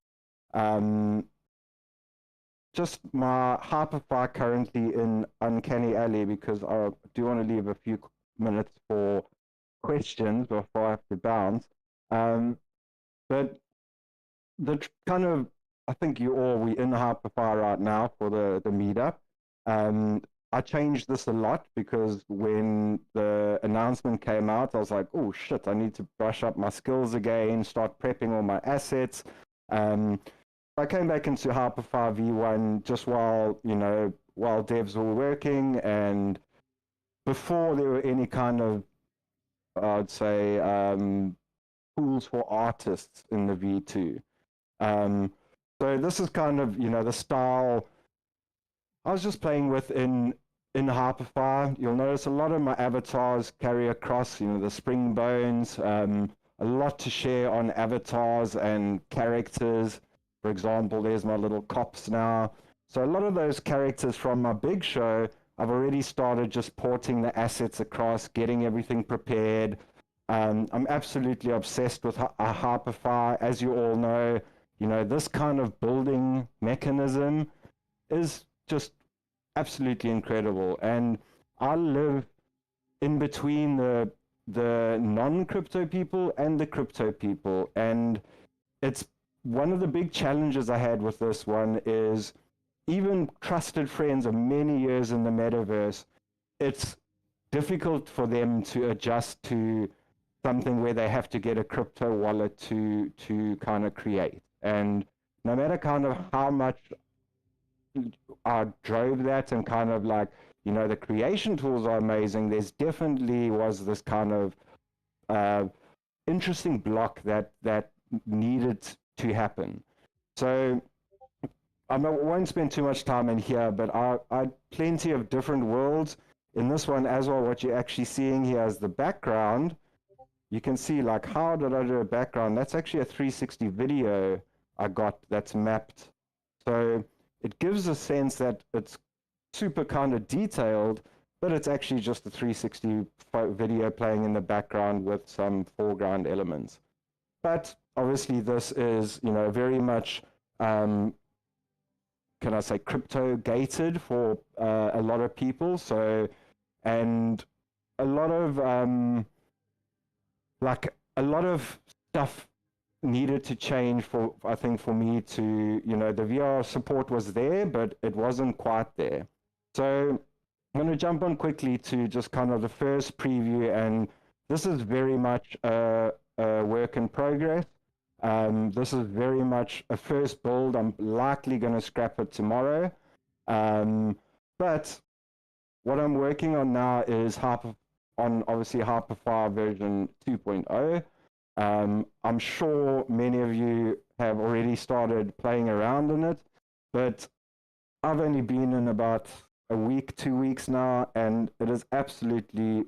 just my Hyperfy currently in Uncanny Alley, because I do want to leave a few minutes for questions before I have to bounce. But the kind of, I think we in Hyperfy right now for the meetup. I changed this a lot, because when the announcement came out, I was like, oh shit, I need to brush up my skills again, start prepping all my assets. I came back into Hyperfy V1 just while devs were working, and before there were any kind of, I'd say, tools for artists in the V2. So this is kind of, you know, the style I was just playing with in Hyperfy. You'll notice a lot of my avatars carry across, you know, the spring bones, a lot to share on avatars and characters. For example, there's my little cops now. So a lot of those characters from my big show, I've already started just porting the assets across, getting everything prepared. I'm absolutely obsessed with Hyperfy. As you all know, you know, this kind of building mechanism is just absolutely incredible. And I live in between the non-crypto people and the crypto people. And it's one of the big challenges I had with this one is, even trusted friends of many years in the metaverse, it's difficult for them to adjust to something where they have to get a crypto wallet to kind of create. And no matter kind of how much I drove that, and kind of like, you know, the creation tools are amazing, there's definitely was this kind of interesting block that needed to happen. So I won't spend too much time in here, but I had plenty of different worlds in this one as well. What you're actually seeing here is the background. You can see, like, how did I do a background? That's actually a 360 video I got that's mapped. So it gives a sense that it's super kind of detailed, but it's actually just a 360 video playing in the background with some foreground elements. But obviously this is, you know, very much, can I say, crypto gated for a lot of people. So, and a lot of, like, a lot of stuff needed to change for, I think, for me to, you know, the VR support was there, but it wasn't quite there. So I'm going to jump on quickly to just kind of the first preview, and this is very much a work in progress. This is very much a first build. I'm likely going to scrap it tomorrow. But what I'm working on now is obviously Hyperfy version 2.0. I'm sure many of you have already started playing around in it, but I've only been in about a week, 2 weeks now, and it is absolutely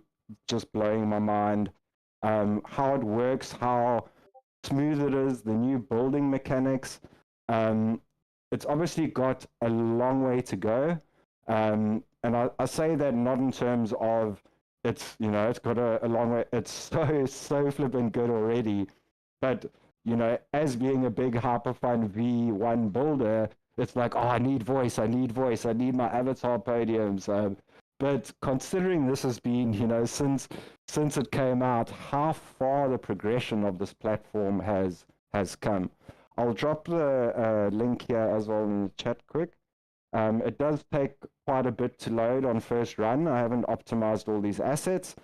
just blowing my mind how it works, how smooth it is, the new building mechanics. It's obviously got a long way to go. And I say that not in terms of it's got a long way. It's so flipping good already. But, as being a big Hyperfun V1 builder, it's like, oh, I need voice, I need my avatar podiums. But considering this has been, since it came out, how far the progression of this platform has come. I'll drop the link here as well in the chat quick. It does take quite a bit to load on first run. I haven't optimized all these assets.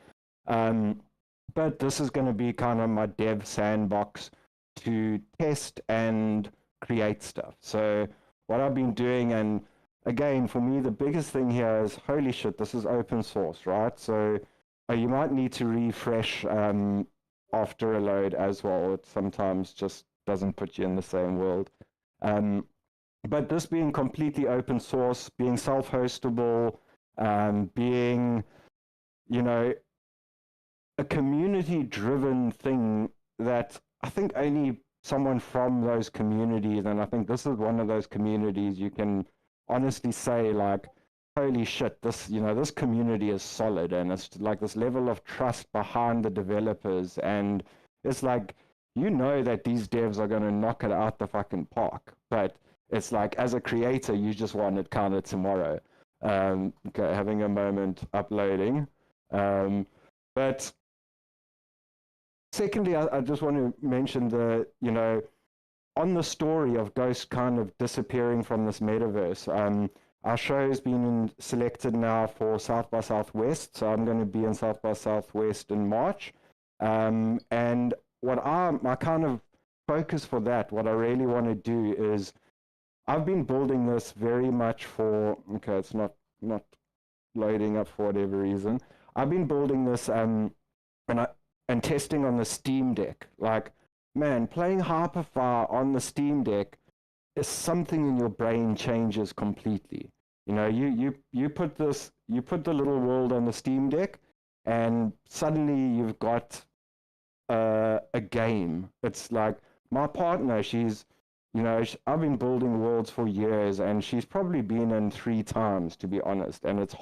But this is going to be kind of my dev sandbox to test and create stuff. So what I've been doing, and again, for me, the biggest thing here is, holy shit, this is open source, right? So you might need to refresh after a load as well. It sometimes just doesn't put you in the same world. But this being completely open source, being self-hostable, being, a community-driven thing that I think only someone from those communities, and I think this is one of those communities you can honestly say, like, holy shit, this community is solid, and it's like this level of trust behind the developers, and it's like, that these devs are going to knock it out the fucking park, but it's like, as a creator, you just want it kind of tomorrow. Okay, having a moment uploading. But secondly, I just want to mention on the story of Ghost kind of disappearing from this metaverse. Our show has been selected now for South by Southwest, so I'm going to be in South by Southwest in March. And what my kind of focus for that, what I really want to do is, I've been building this very much for, okay, it's not loading up for whatever reason. I've been building this and testing on the Steam Deck. Like, man, playing Hyperfy on the Steam Deck is something in your brain changes completely. You put the little world on the Steam Deck, and suddenly you've got a game. It's like, my partner, she's, I've been building worlds for years, and she's probably been in 3 times, to be honest, and it's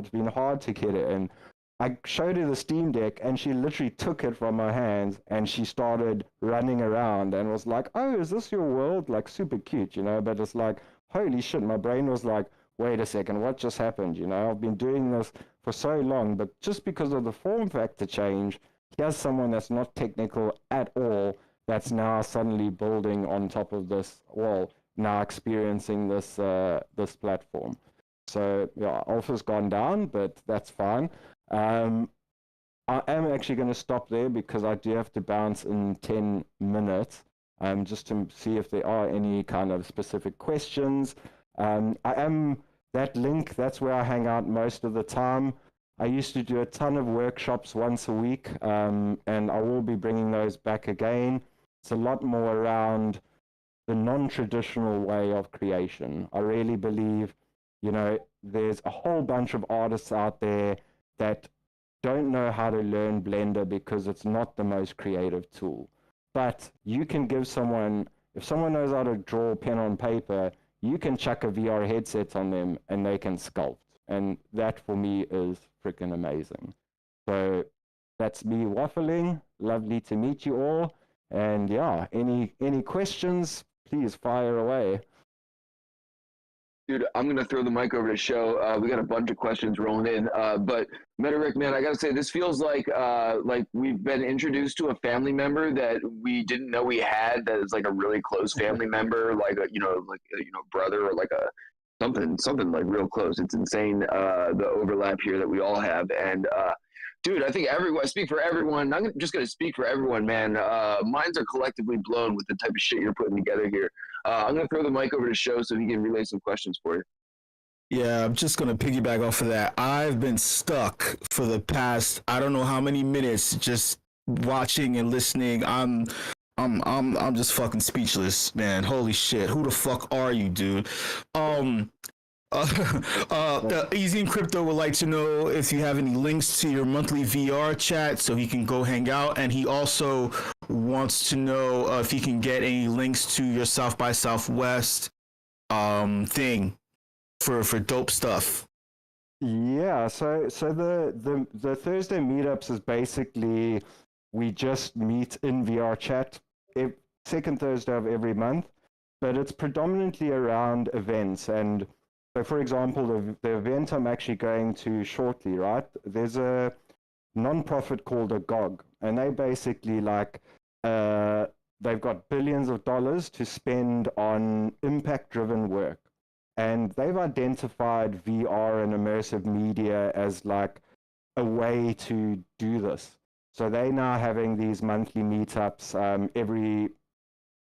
been hard to get it in. I showed her the Steam Deck, and she literally took it from my hands, and she started running around, and was like, oh, is this your world? Like, super cute, but it's like, holy shit, my brain was like, wait a second, what just happened? I've been doing this for so long, but just because of the form factor change, here's someone that's not technical at all, that's now suddenly building on top of this, now experiencing this platform. So yeah, alpha's gone down, but that's fine. I am actually going to stop there because I do have to bounce in 10 minutes, just to see if there are any kind of specific questions. That link, that's where I hang out most of the time. I used to do a ton of workshops once a week, and I will be bringing those back again. It's a lot more around the non-traditional way of creation. I really believe, there's a whole bunch of artists out there that don't know how to learn Blender because it's not the most creative tool. But you can give someone, if someone knows how to draw pen on paper, you can chuck a VR headset on them and they can sculpt. And that for me is freaking amazing. So that's me waffling. Lovely to meet you all. And yeah, any questions, please fire away. Dude, I'm going to throw the mic over to Show. We got a bunch of questions rolling in. But MetaRick, man, I got to say, this feels like we've been introduced to a family member that we didn't know we had, that is like a really close family member, like a, brother, or like a something like real close. It's insane, the overlap here that we all have. And dude, I think I speak for everyone. I'm just going to speak for everyone, man. Minds are collectively blown with the type of shit you're putting together here. I'm going to throw the mic over to Show so he can relay some questions for you. Yeah, I'm just gonna piggyback off of that. I've been stuck for the past I don't know how many minutes just watching and listening. I'm just fucking speechless, man. Holy shit. Who the fuck are you, dude? Um Easy in Crypto would like to know if you have any links to your monthly VR chat so he can go hang out, and he also wants to know if he can get any links to your South by Southwest thing for dope stuff. Yeah, so the Thursday meetups is basically we just meet in VR chat second Thursday of every month, but it's predominantly around events. And so, for example, the event I'm actually going to shortly, right? There's a non-profit called a GOG, and they basically they've got billions of dollars to spend on impact-driven work. And they've identified VR and immersive media as like a way to do this. So they're now having these monthly meetups every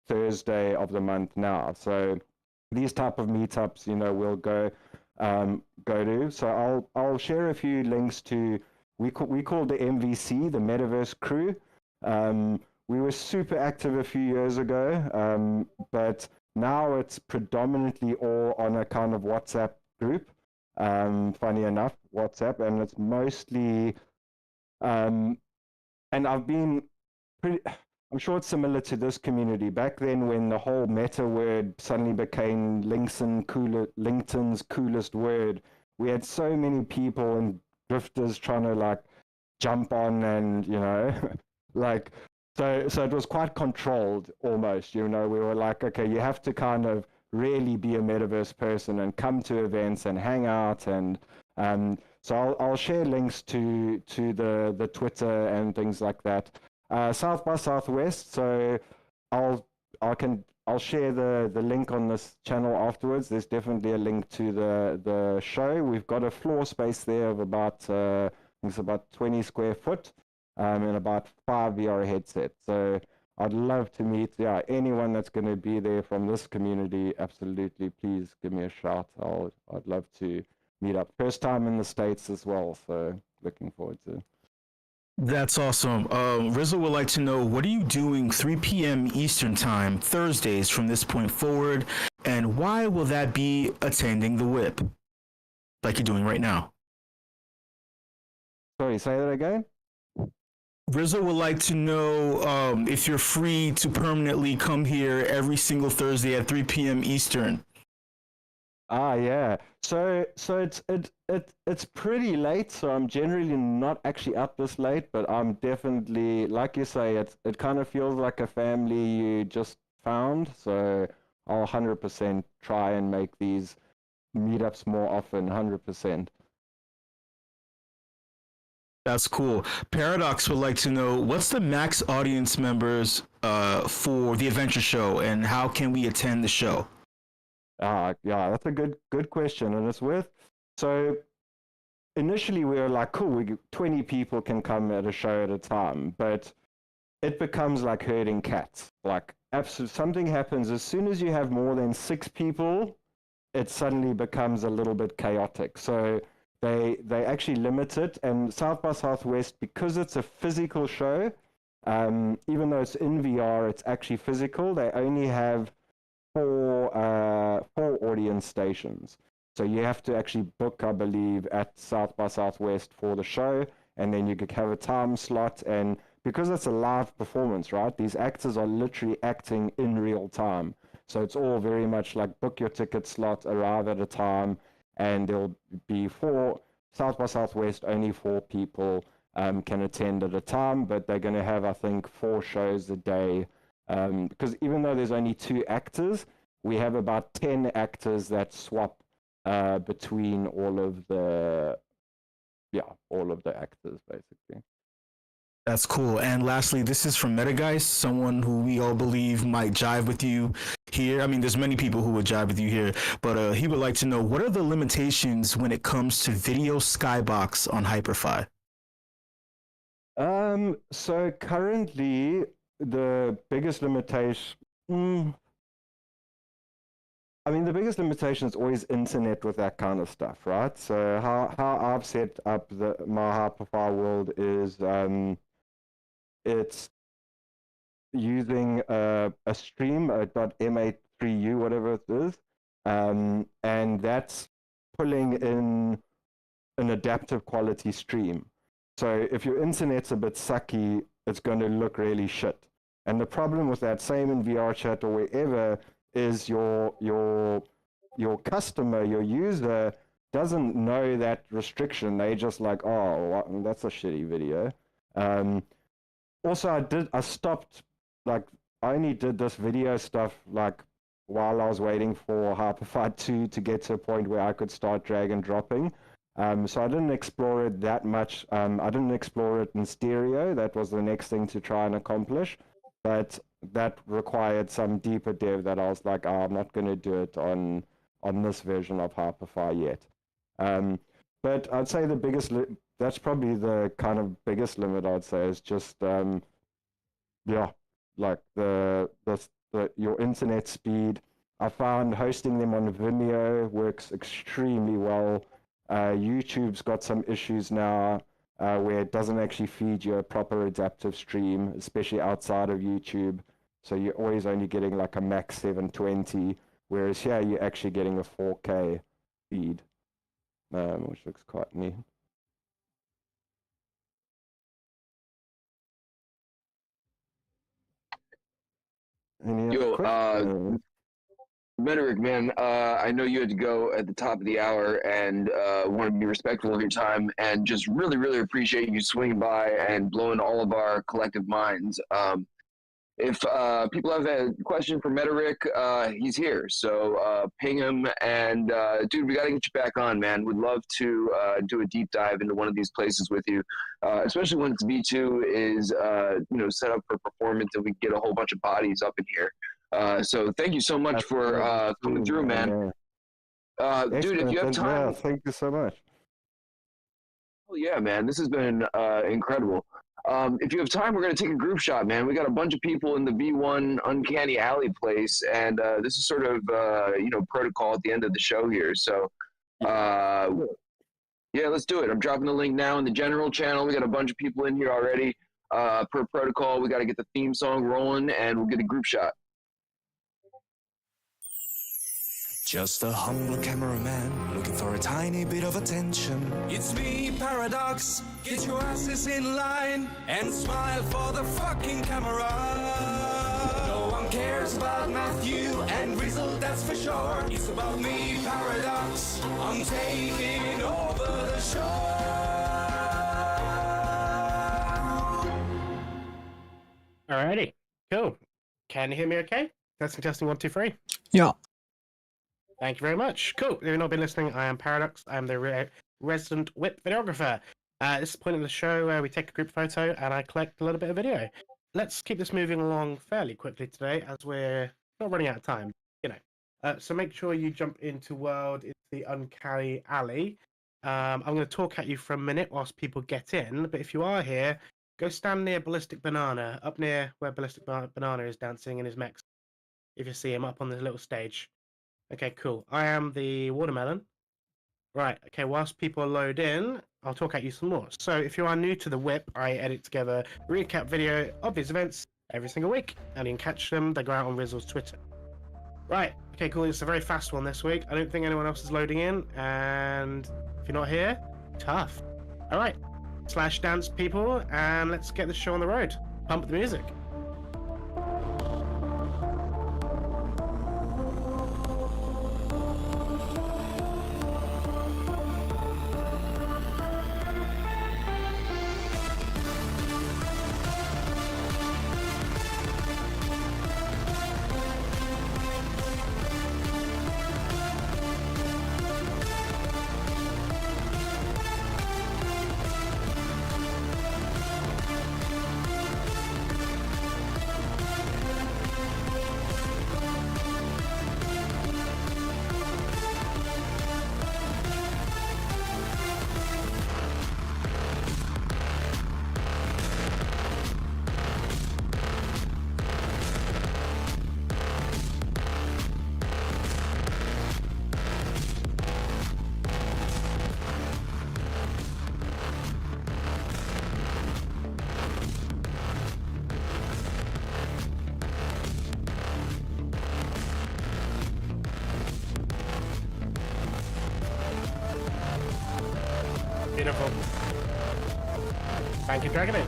Thursday of the month now. So these type of meetups, we'll go to. So I'll share a few links to. We called the MVC, the Metaverse crew. We were super active a few years ago, but now it's predominantly all on a kind of WhatsApp group. Funny enough, WhatsApp, and it's mostly. And I've been pretty. I'm sure it's similar to this community. Back then, when the whole meta word suddenly became LinkedIn's coolest word, we had so many people and drifters trying to like jump on and, like, so it was quite controlled almost, we were like, okay, you have to kind of really be a metaverse person and come to events and hang out. And so I'll share links to the Twitter and things like that. South by Southwest. So I'll share the link on this channel afterwards. There's definitely a link to the show. We've got a floor space there of about I think it's about 20 square foot, and about 5 VR headsets. So I'd love to meet anyone that's going to be there from this community. Absolutely, please give me a shout. I'd love to meet up. First time in the States as well, so looking forward to it. That's awesome. Rizzo would like to know, what are you doing 3 p.m. Eastern Time, Thursdays from this point forward, and why will that be attending the WIP, like you're doing right now? Sorry, say that again? Rizzo would like to know if you're free to permanently come here every single Thursday at 3 p.m. Eastern. Yeah. So it's pretty late. So I'm generally not actually up this late, but I'm definitely, like you say, it kind of feels like a family you just found. So I'll 100% try and make these meetups more often. 100%. That's cool. Paradox would like to know, what's the max audience members for the adventure show, and how can we attend the show? Yeah, that's a good question, and it's worth. So initially we were like, cool, 20 people can come at a show at a time, but it becomes like herding cats. Like, absolutely, something happens as soon as you have more than 6 people, it suddenly becomes a little bit chaotic. So they actually limit it, and South by Southwest, because it's a physical show, even though it's in VR, it's actually physical. They only have four audience stations. So you have to actually book, I believe, at South by Southwest for the show, and then you could have a time slot. And because it's a live performance, right, these actors are literally acting in real time. So it's all very much like book your ticket slot, arrive at a time, and there'll be 4 South by Southwest, only 4 people can attend at a time, but they're going to have, I think, 4 shows a day. Because even though there's only 2 actors, we have about 10 actors that swap between all of the actors, basically. That's cool. And lastly, this is from Metageist, someone who we all believe might jive with you here. I mean, there's many people who would jive with you here, but he would like to know, what are the limitations when it comes to video skybox on Hyperfy? So currently, the biggest limitation, I mean, the biggest limitation is always internet with that kind of stuff, right? So how I've set up my Hyperfy world is it's using a stream, a .m83u, whatever it is, and that's pulling in an adaptive quality stream. So if your internet's a bit sucky, it's going to look really shit. And the problem with that, same in VR chat or wherever, is your customer, your user, doesn't know that restriction. They just like, oh, that's a shitty video. Also, I stopped, like, I only did this video stuff like while I was waiting for Hyperfy 2 to get to a point where I could start drag and dropping. So I didn't explore it that much. I didn't explore it in stereo. That was the next thing to try and accomplish. But that required some deeper dev that I was like, oh, I'm not going to do it on this version of Hyperfy yet. But I'd say the biggest, that's probably the kind of biggest limit I'd say is just, yeah, like your internet speed. I found hosting them on Vimeo works extremely well. YouTube's got some issues now where it doesn't actually feed you a proper adaptive stream, especially outside of YouTube. So you're always only getting like a max 720, whereas here you're actually getting a 4K feed, which looks quite neat. Any other questions? MetaRick, man, I know you had to go at the top of the hour and want to be respectful of your time and just really, really appreciate you swinging by and blowing all of our collective minds. If people have a question for MetaRick, he's here. So ping him. And, dude, we got to get you back on, man. We'd love to do a deep dive into one of these places with you, especially when it's V2 is set up for performance and we get a whole bunch of bodies up in here. So thank you so much for coming through, man. Dude, if you have time, thank you so much. Oh yeah, man, this has been incredible. If you have time, we're gonna take a group shot, man. We got a bunch of people in the V1 Uncanny Alley place, and this is sort of protocol at the end of the show here. So yeah, let's do it. I'm dropping the link now in the general channel. We got a bunch of people in here already. Per protocol, we got to get the theme song rolling, and we'll get a group shot. Just a humble cameraman looking for a tiny bit of attention. It's me, Paradox. Get your asses in line and smile for the fucking camera. No one cares about Matthew and Rizzle, that's for sure. It's about me, Paradox. I'm taking over the show. Alrighty, cool. Can you hear me okay? Testing, 1, 2, 3. Yeah. Thank you very much. Cool. If you've not been listening, I am Paradox. I'm the resident WIP videographer. This is the point of the show where we take a group photo and I collect a little bit of video. Let's keep this moving along fairly quickly today as we're not running out of time, So make sure you jump into World. It's the Uncanny Alley. I'm going to talk at you for a minute whilst people get in, but if you are here, go stand near Ballistic Banana, up near where Ballistic Banana is dancing in his mechs. If you see him up on this little stage. Okay, cool. I am the watermelon. Right, okay, whilst people load in, I'll talk at you some more. So if you are new to the WIP, I edit together a recap video of these events every single week, and you can catch them. They go out on Rizzle's Twitter. Right, okay, cool. It's a very fast one this week. I don't think anyone else is loading in, and if you're not here, tough. All right, slash dance people, and let's get the show on the road. Pump the music. Beautiful. Thank you, Dragon.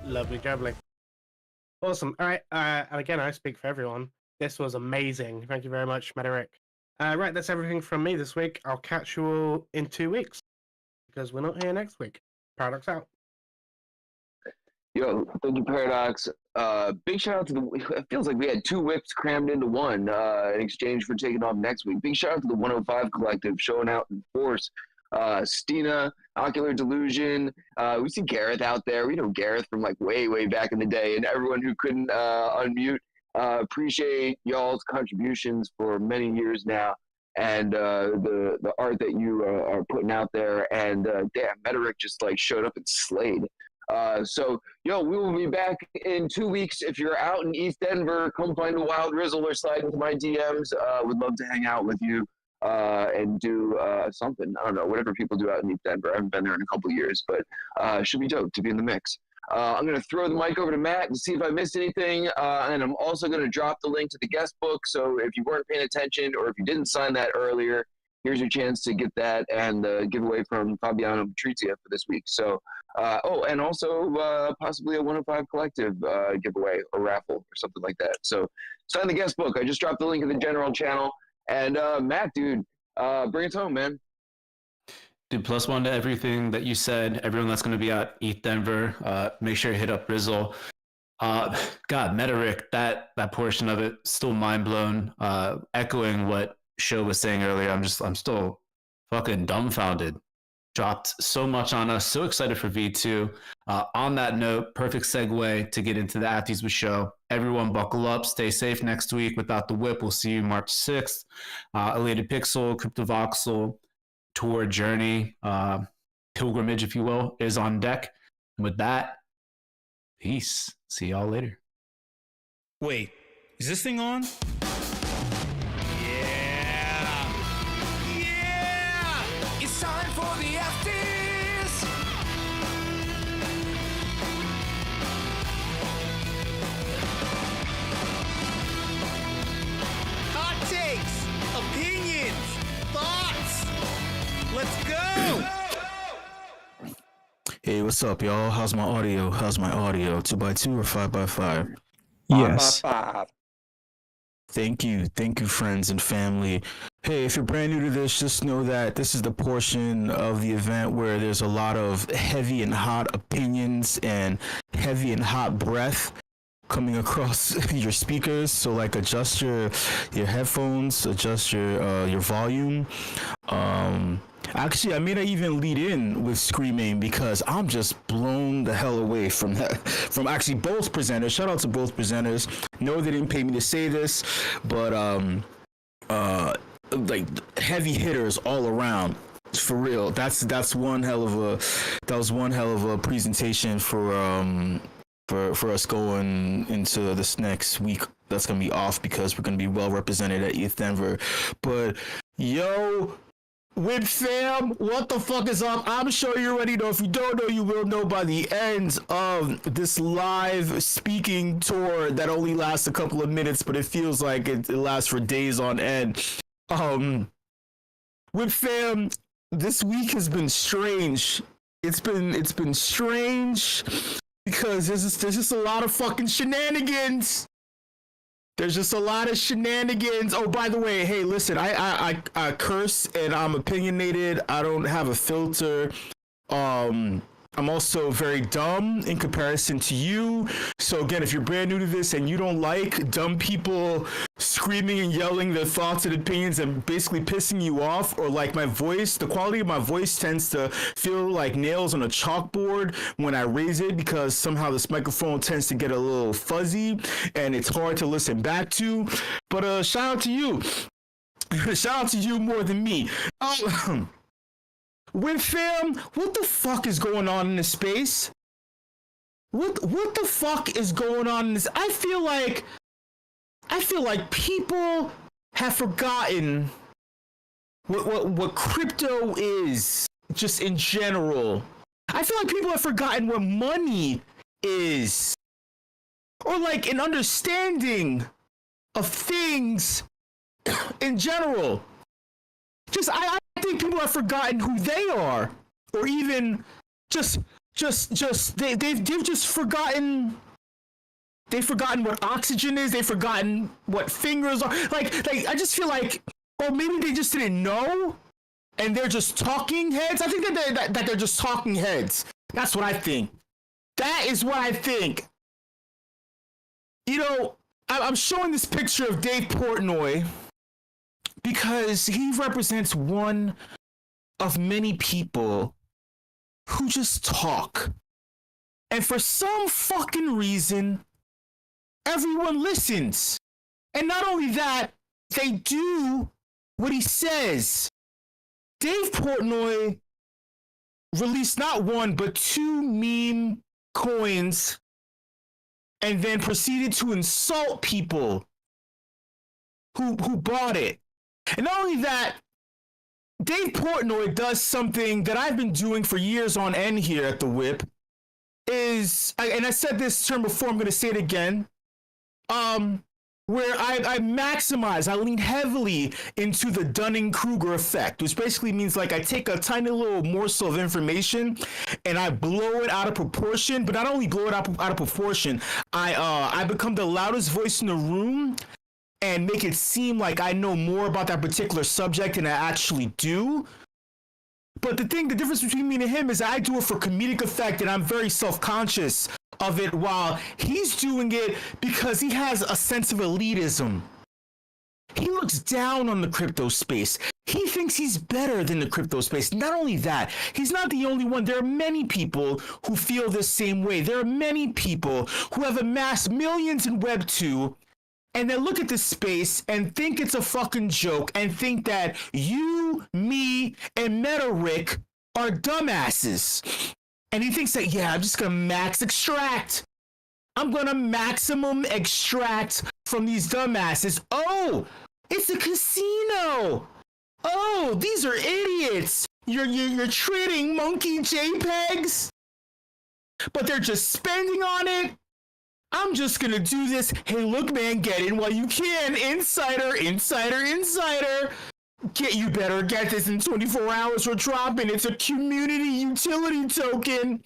Lovely jubbly. Awesome. All right. And again, I speak for everyone. This was amazing. Thank you very much, MetaRick. Right, that's everything from me this week. I'll catch you all in 2 weeks because we're not here next week. Paradox out. Yo, thank you, Paradox. Big shout out to it feels like we had 2 whips crammed into one in exchange for taking off next week. Big shout out to the 105 Collective showing out in force. Stina, Ocular Delusion. We see Gareth out there. We know Gareth from like way back in the day, and everyone who couldn't unmute. Appreciate y'all's contributions for many years now, and the art that you are putting out there. And damn, MetaRick just like showed up and slayed. So, yo, we will be back in 2 weeks. If you're out in East Denver, come find a Wild Rizzle or slide into my DMs. Would love to hang out with you and do something. I don't know, whatever people do out in East Denver. I haven't been there in a couple of years, but should be dope to be in the mix. I'm going to throw the mic over to Matt to see if I missed anything. And I'm also going to drop the link to the guest book. So if you weren't paying attention or if you didn't sign that earlier, here's your chance to get that and giveaway from Fabiano Patrizia for this week. So, and also possibly a 105 Collective giveaway or raffle or something like that. So sign the guest book. I just dropped the link in the general channel. And Matt, dude, bring it home, man. Dude, +1 to everything that you said. Everyone that's going to be at ETH Denver, make sure you hit up Rizzle. God, MetaRick, that portion of it, still mind blown. Echoing what Sho was saying earlier, I'm still fucking dumbfounded. Dropped so much on us. So excited for V2. On that note, perfect segue to get into the Afties with Sho. Everyone buckle up, stay safe next week. Without the whip, we'll see you March 6th. Elated Pixel, Cryptovoxel, tour journey, pilgrimage, if you will, is on deck. And with that, peace. See y'all later. Wait, is this thing on? It's time for the Afties. Hot takes, opinions, thoughts. Let's go! Hey, what's up, y'all? How's my audio? 2x2 or 5x5? Yes. Thank you, friends and family. Hey, if you're brand new to this, just know that this is the portion of the event where there's a lot of heavy and hot opinions and heavy and hot breath coming across your speakers. So like adjust your headphones, adjust your volume. Actually, I may not even lead in with screaming because I'm just blown the hell away from that. From actually both presenters. Shout out to both presenters. No, they didn't pay me to say this, but like heavy hitters all around. For real. That's one hell of a presentation for us going into this next week. That's gonna be off because we're gonna be well represented at ETH Denver. But yo, WIP fam, what the fuck is up? I'm sure you already know. If you don't know, you will know by the end of this live speaking tour that only lasts a couple of minutes, but it feels like it lasts for days on end. WIP fam, this week has been strange. It's been strange because there's just a lot of fucking shenanigans. There's just a lot of shenanigans. Oh, by the way, hey, listen, I curse and I'm opinionated. I don't have a filter. I'm also very dumb in comparison to you. So again, if you're brand new to this and you don't like dumb people screaming and yelling their thoughts and opinions and basically pissing you off, or like my voice, the quality of my voice tends to feel like nails on a chalkboard when I raise it because somehow this microphone tends to get a little fuzzy and it's hard to listen back to. But shout out to you. Shout out to you more than me. WIP fam, what the fuck is going on in this space? What the fuck is going on in this? I feel like people have forgotten what crypto is, just in general. I feel like people have forgotten what money is, or like an understanding of things in general. I think people have forgotten who they are, or even they've just forgotten. They've forgotten what oxygen is. They've forgotten what fingers are. Like I just feel like, oh, maybe they just didn't know, and they're just talking heads. I think that they're just talking heads. That's what I think. That is what I think. You know, I'm showing this picture of Dave Portnoy because he represents one of many people who just talk. And for some fucking reason, everyone listens. And not only that, they do what he says. Dave Portnoy released not one, but 2 meme coins and then proceeded to insult people who bought it. And not only that, Dave Portnoy does something that I've been doing for years on end here at the WIP, and I said this term before, I'm going to say it again, where I maximize, I lean heavily into the Dunning-Kruger effect, which basically means like I take a tiny little morsel of information and I blow it out of proportion, but not only blow it out of proportion, I become the loudest voice in the room and make it seem like I know more about that particular subject than I actually do. But the difference between me and him is I do it for comedic effect, and I'm very self-conscious of it, while he's doing it because he has a sense of elitism. He looks down on the crypto space. He thinks he's better than the crypto space. Not only that, he's not the only one. There are many people who feel the same way. There are many people who have amassed millions in Web 2, and then look at this space and think it's a fucking joke and think that you, me, and MetaRick are dumbasses. And he thinks that, yeah, I'm just gonna max extract. I'm gonna maximum extract from these dumbasses. Oh, it's a casino. Oh, these are idiots. You're trading monkey JPEGs, but they're just spending on it. I'm just gonna do this. Hey, look, man, get in while you can. Insider. You better get this in 24 hours. We're dropping. It's a community utility token.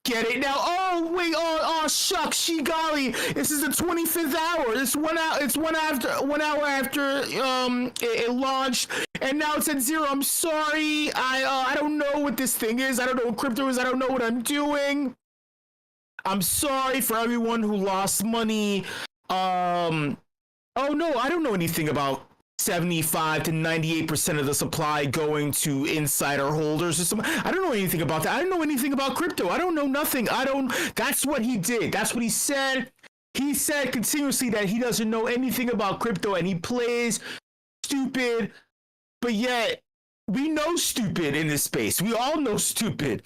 Get it now. Oh wait. Oh shucks. She golly. This is the 25th hour. It's 1 hour. It's 1 hour after it launched, and now it's at 0. I'm sorry. I don't know what this thing is. I don't know what crypto is. I don't know what I'm doing. I'm sorry for everyone who lost money. Oh no, I don't know anything about 75 to 98% of the supply going to insider holders or something. I don't know anything about that. I don't know anything about crypto. I don't know nothing. That's what he did. That's what he said. He said continuously that he doesn't know anything about crypto and he plays stupid, but yet we know stupid in this space. We all know stupid.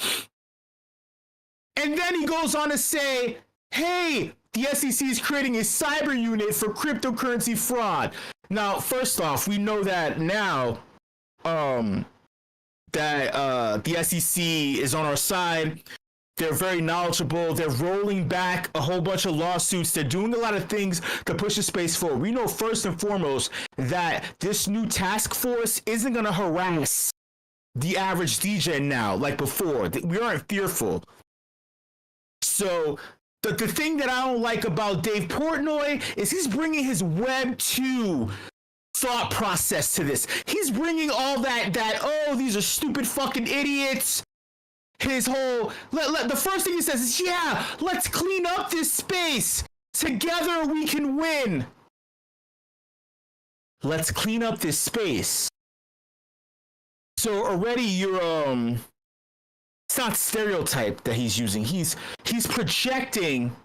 And then he goes on to say, hey, the SEC is creating a cyber unit for cryptocurrency fraud. Now, first off, we know that now that the SEC is on our side. They're very knowledgeable. They're rolling back a whole bunch of lawsuits. They're doing a lot of things to push the space forward. We know first and foremost that this new task force isn't going to harass the average DJ now like before. We aren't fearful. So the thing that I don't like about Dave Portnoy is he's bringing his Web 2 thought process to this. He's bringing all that oh, these are stupid fucking idiots. His whole, the first thing he says is, yeah, let's clean up this space. Together we can win. Let's clean up this space. So already you're, it's not stereotype that he's using. He's projecting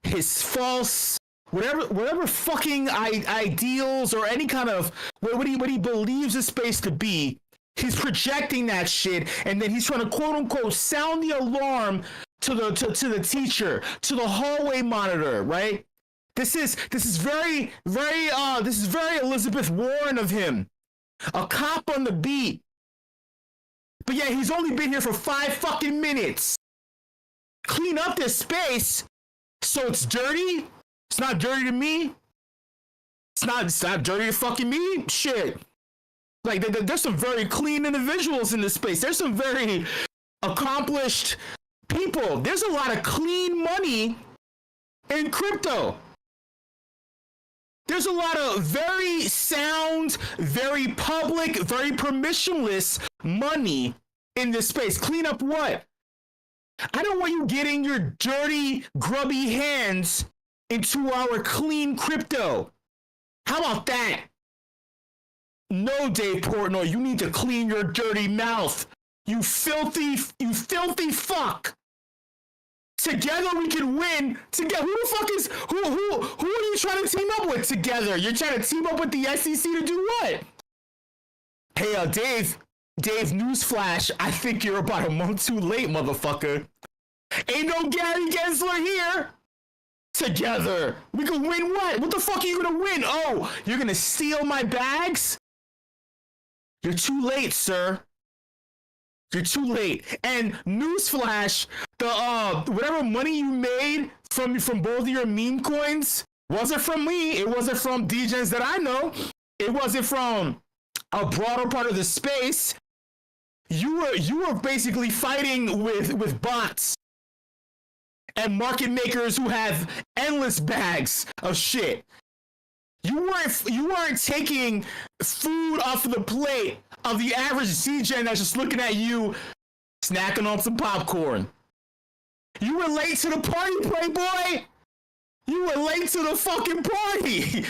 his false whatever fucking ideals or any kind of what he believes the space to be. He's projecting that shit, and then he's trying to quote unquote sound the alarm to the teacher, to the hallway monitor, right? This is very Elizabeth Warren of him, a cop on the beat. But yeah, he's only been here for 5 fucking minutes. Clean up this space so it's dirty. It's not dirty to me. It's not dirty to fucking me. Shit. Like there's some very clean individuals in this space. There's some very accomplished people. There's a lot of clean money in crypto. There's a lot of very sound, very public, very permissionless money in this space. Clean up what? I don't want you getting your dirty, grubby hands into our clean crypto. How about that? No, Dave Portnoy, you need to clean your dirty mouth. You filthy fuck. Together we can win. Together, who the fuck is who are you trying to team up with together? You're trying to team up with the SEC to do what? Hey, Dave, newsflash, I think you're about a month too late, motherfucker. Ain't no Gary Gensler here. Together, we can win what? What the fuck are you gonna win? Oh, you're gonna steal my bags? You're too late, sir. You're too late. And newsflash, the whatever money you made from both of your meme coins wasn't from me. It wasn't from DJs that I know. It wasn't from a broader part of the space. You were basically fighting with bots and market makers who have endless bags of shit. You weren't taking food off of the plate of the average CJ that's just looking at you snacking on some popcorn. You were late to the party, Playboy. You were late to the fucking party.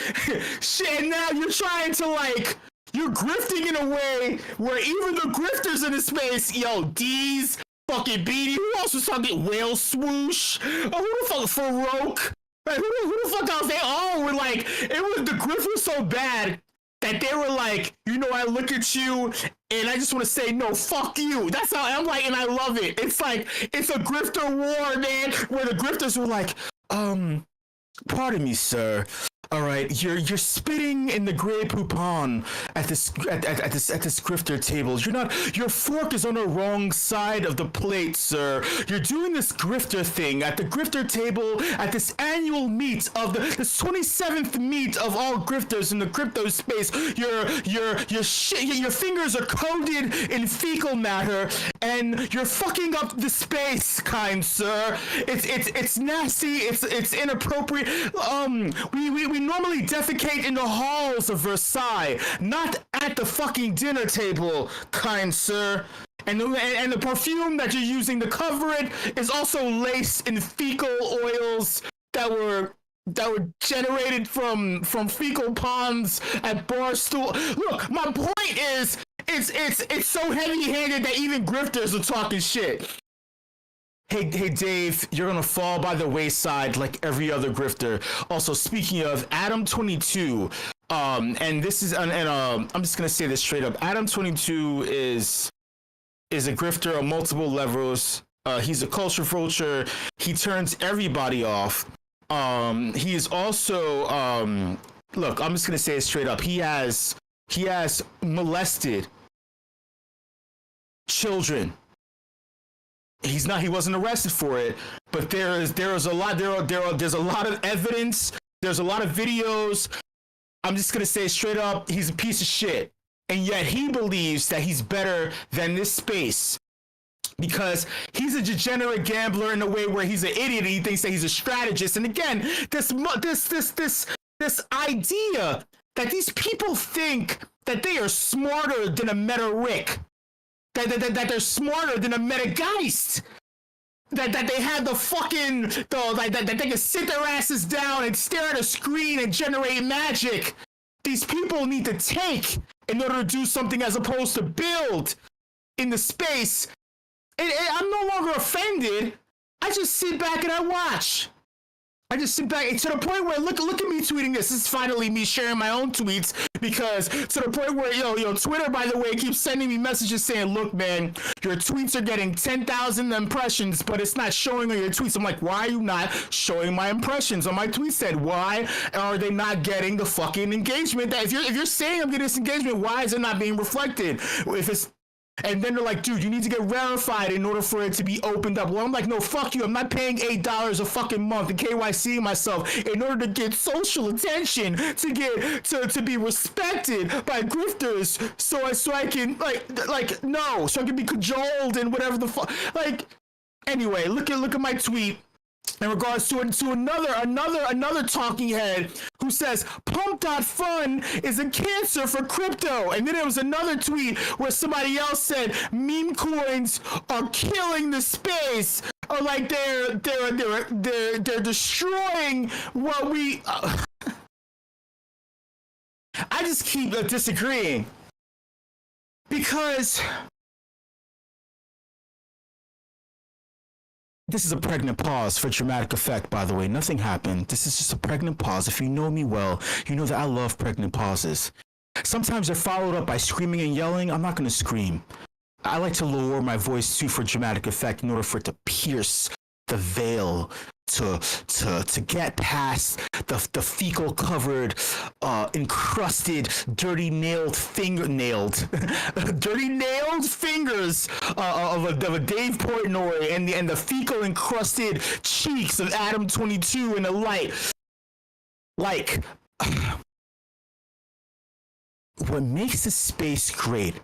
Shit, and now you're trying to you're grifting in a way where even the grifters in the space, yo, D's, fucking Beatty, who else was talking? Whale Swoosh? Oh, who the fuck? Farouk? Like, who the fuck else? They all were the grift was so bad that they were I look at you and I just want to say, no, fuck you. That's how I'm and I love it. It's it's a grifter war, man, where the grifters were pardon me, sir. All right, you're spitting in the Grey Poupon at this grifter table. Your fork is on the wrong side of the plate, sir. You're doing this grifter thing at the grifter table at this annual meet of this 27th meet of all grifters in the crypto space. Your fingers are coated in fecal matter, and you're fucking up the space, kind sir. It's nasty. It's inappropriate. We normally defecate in the halls of Versailles, not at the fucking dinner table, kind sir. And the perfume that you're using to cover it is also laced in fecal oils that were generated from fecal ponds at Barstool. Look, my point is, it's so heavy-handed that even grifters are talking shit. Hey Dave, you're gonna fall by the wayside like every other grifter. Also, speaking of Adam22, and this is I'm just gonna say this straight up. Adam22 is a grifter on multiple levels. He's a culture vulture. He turns everybody off. He is also look, I'm just gonna say it straight up. He has molested children. He wasn't arrested for it, but there's a lot of evidence, there's a lot of videos. I'm just gonna say straight up, he's a piece of shit. And yet he believes that he's better than this space because he's a degenerate gambler in a way where he's an idiot and he thinks that he's a strategist. And again, this idea that these people think that they are smarter than a MetaRick. That they're smarter than a MetaGeist. That they have that they can sit their asses down and stare at a screen and generate magic. These people need to take in order to do something as opposed to build in the space. And I'm no longer offended. I just sit back and I watch. I just sit back to the point where look at me tweeting this. This is finally me sharing my own tweets because to the point where Twitter, by the way, keeps sending me messages saying, look, man, your tweets are getting 10,000 impressions, but it's not showing on your tweets. I'm like, why are you not showing my impressions on my tweet? Said, why are they not getting the fucking engagement? That if you're saying I'm getting this engagement, why is it not being reflected? If it's And then they're like, dude, you need to get verified in order for it to be opened up. Well, I'm like, no, fuck you. I'm not paying $8 a fucking month and KYC myself in order to get social attention, to get to be respected by grifters, so I can no, so I can be cajoled and whatever the fuck. Like, anyway, look at my tweet in regards to another talking head who says pump.fun is a cancer for crypto. And then there was another tweet where somebody else said meme coins are killing the space, or like they're destroying what we I just keep disagreeing, because this is a pregnant pause for dramatic effect, by the way. Nothing happened. This is just a pregnant pause. If you know me well, you know that I love pregnant pauses. Sometimes they're followed up by screaming and yelling. I'm not going to scream. I like to lower my voice too for dramatic effect in order for it to pierce the veil, to get past the fecal covered, encrusted, dirty nailed fingers of a Dave Portnoy and the fecal encrusted cheeks of Adam 22 and the light. Like, what makes this space great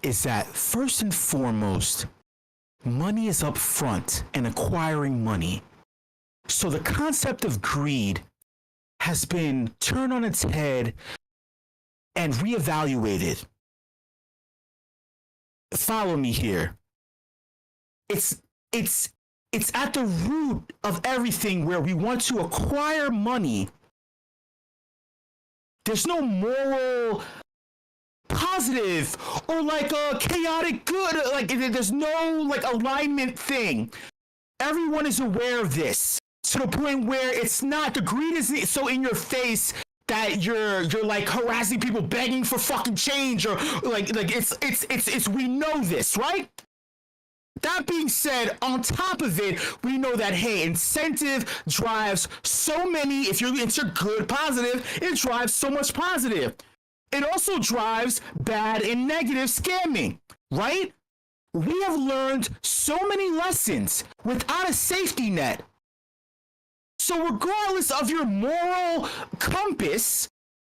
is that, first and foremost, money is up front and acquiring money. So the concept of greed has been turned on its head and reevaluated. Follow me here. It's at the root of everything where we want to acquire money. There's no moral positive or like a chaotic good, like there's no like alignment thing. Everyone is aware of this to the point where it's not, the greed isn't so in your face that you're like harassing people begging for fucking change, or like it's we know this, right? That being said, on top of it, we know that, hey, incentive drives so many, if you're into good, positive, it drives so much positive. It also drives bad and negative scamming, right? We have learned so many lessons without a safety net. So regardless of your moral compass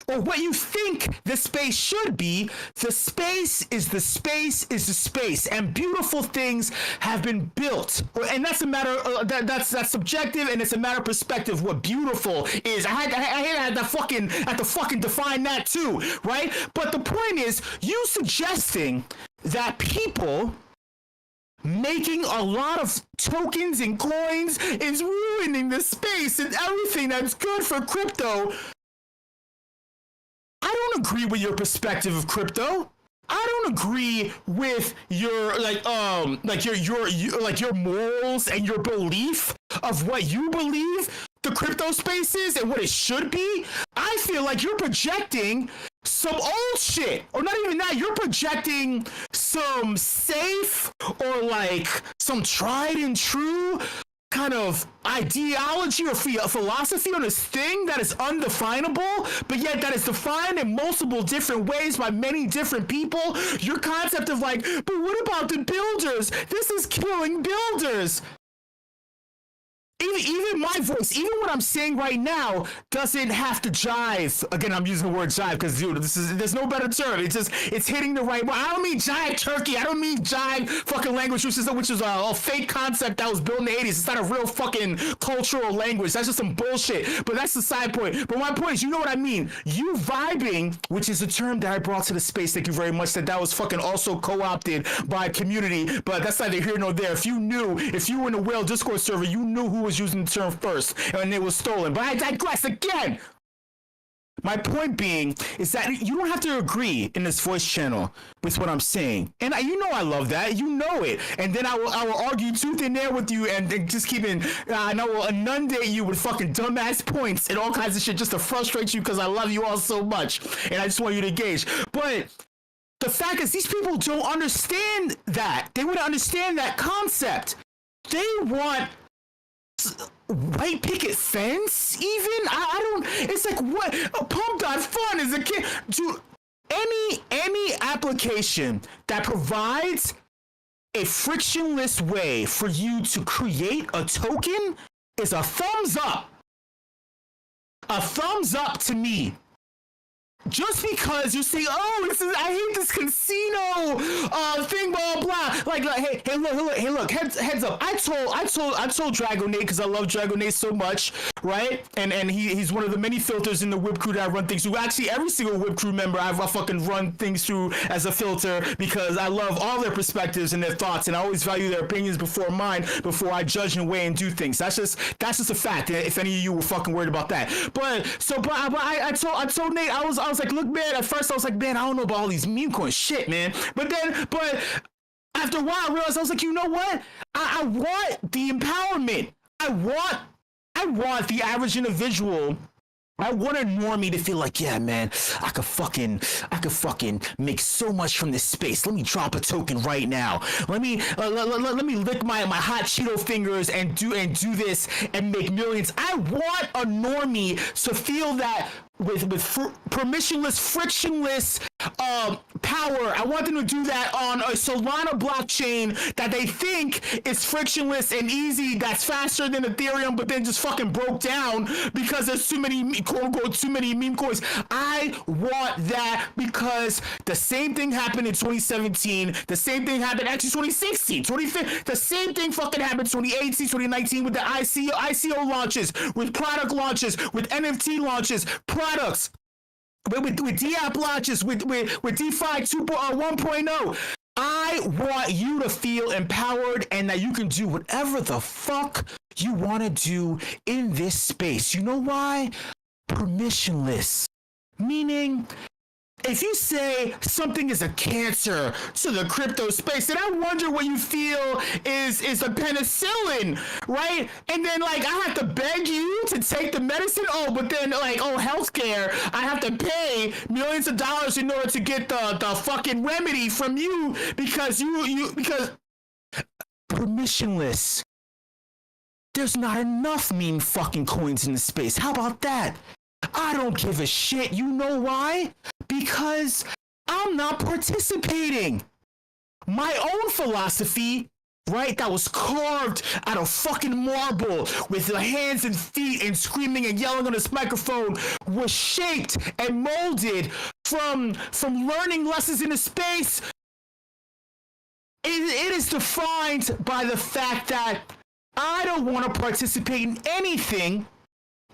or what you think the space should be, the space is the space is the space, and beautiful things have been built. And that's a matter that's subjective, and it's a matter of perspective. What beautiful is, I had to fucking define that too, right? But the point is, you suggesting that people making a lot of tokens and coins is ruining the space and everything that's good for crypto. I don't agree with your perspective of crypto. I don't agree with your your morals and your belief of what you believe the crypto space is and what it should be. I feel like you're projecting some old shit, or not even that, you're projecting some safe or like some tried and true kind of ideology or philosophy on this thing that is undefinable, but yet that is defined in multiple different ways by many different people. Your concept of like, but what about the builders? This is killing builders. Even my voice, even what I'm saying right now, doesn't have to jive. Again, I'm using the word jive because, dude, there's no better term. It's hitting the right. I don't mean jive turkey. I don't mean jive fucking language, which is a fake concept that was built in the 80s. It's not a real fucking cultural language. That's just some bullshit. But that's the side point. But my point is, you know what I mean. You vibing, which is a term that I brought to the space. Thank you very much. That was fucking also co-opted by community. But that's neither here nor there. If you were in the Whale Discord server, you knew who was using the term first, and it was stolen. But I digress again. My point being is that you don't have to agree in this voice channel with what I'm saying, and you know I love that. You know it, and then I will argue tooth and nail with you, and just keeping and I will inundate you with fucking dumbass points and all kinds of shit just to frustrate you because I love you all so much, and I just want you to engage. But the fact is, these people don't understand that. They wouldn't understand that concept. They want white picket fence, even? I don't, it's like, what? Pump.fun is a kid. Dude, any application that provides a frictionless way for you to create a token is a thumbs up. A thumbs up to me. Just because you say, oh, I hate this casino thing, blah blah. Like hey, look, heads up. I told Dragonade, because I love Dragonade so much, right? And he's one of the many filters in the WIP crew that I run things through. Actually, every single WIP crew member I fucking run things through as a filter, because I love all their perspectives and their thoughts, and I always value their opinions before mine, before I judge and weigh and do things. That's just a fact. If any of you were fucking worried about that, but I told Nate, I was like, look, man, at first I was like, man, I don't know about all these meme coin shit, man. But after a while, I realized, I was like, you know what? I want the empowerment. I want the average individual. I want a normie to feel like, yeah, man, I could fucking make so much from this space. Let me drop a token right now. Let me lick my hot Cheeto fingers and do this and make millions. I want a normie to feel that with permissionless, frictionless power. I want them to do that on a Solana blockchain that they think is frictionless and easy, that's faster than Ethereum, but then just fucking broke down because there's too many, quote unquote, too many meme coins. I want that, because the same thing happened in 2017, the same thing happened actually 2016, 2015, the same thing fucking happened 2018, 2019 with the ICO launches, with product launches, with NFT launches, products, with DApp launches, with DeFi 1.0. I want you to feel empowered and that you can do whatever the fuck you want to do in this space. You know why? Permissionless. Meaning, if you say something is a cancer to the crypto space, then I wonder what you feel is a penicillin, right? And then, like, I have to beg you to take the medicine. Oh, but then, like, healthcare, I have to pay millions of dollars in order to get the fucking remedy from you because because permissionless. There's not enough meme fucking coins in the space. How about that? I don't give a shit. You know why? Because I'm not participating. My own philosophy, right, that was carved out of fucking marble with the hands and feet and screaming and yelling on this microphone, was shaped and molded from learning lessons in the space. It is defined by the fact that I don't want to participate in anything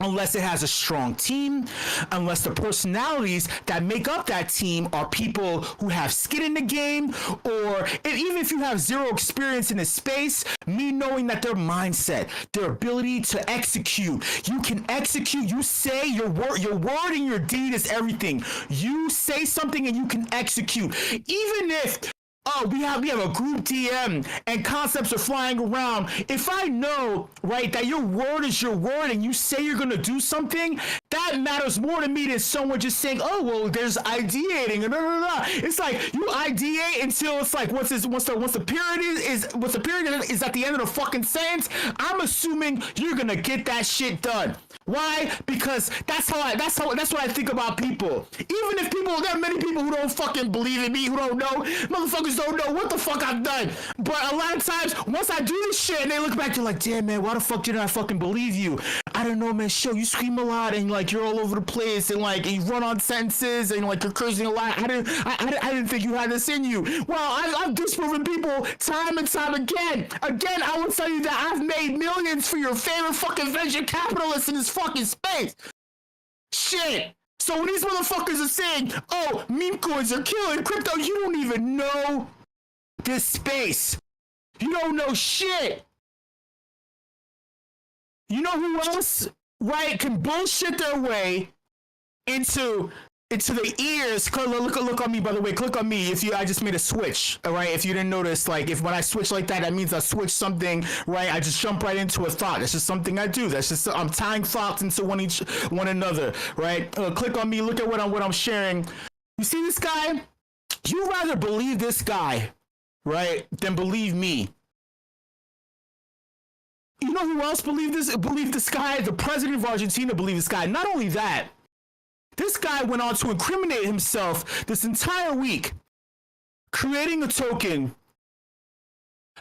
unless it has a strong team, unless the personalities that make up that team are people who have skin in the game, or even if you have zero experience in the space, me knowing that their mindset, their ability to execute, you can execute, you say your word and your deed is everything. You say something and you can execute. Even if we have a group DM and concepts are flying around. If I know, right, that your word is your word and you say you're gonna do something, that matters more to me than someone just saying, oh, well, there's ideating and blah, blah, blah. It's like you ideate until it's like once the period is at the end of the fucking sentence, I'm assuming you're gonna get that shit done. Why? Because that's what I think about people. Even if there are many people who don't fucking believe in me, who don't know, motherfuckers don't know what the fuck I've done. But a lot of times, once I do this shit and they look back, they're like, damn, man, why the fuck didn't I fucking believe you? I don't know, man, you scream a lot and like you're all over the place and like you run on sentences and like you're cursing a lot. I didn't think you had this in you. Well, I've disproven people time and time again. Again, I will tell you that I've made millions for your favorite fucking venture capitalists in this fucking space. Shit. So when these motherfuckers are saying, oh, meme coins are killing crypto, you don't even know this space. You don't know shit. You know who else, right, can bullshit their way into the ears? Look on me, by the way. Click on me I just made a switch, all right? If you didn't notice, like, if when I switch like that means I switch something, right? I just jump right into a thought. That's just something I do. That's just, I'm tying thoughts into one another, right? Click on me. Look at what I'm sharing. You see this guy? You rather believe this guy, right, than believe me. You know who else believed this guy? The president of Argentina believed this guy. Not only that, This guy went on to incriminate himself this entire week, creating a token,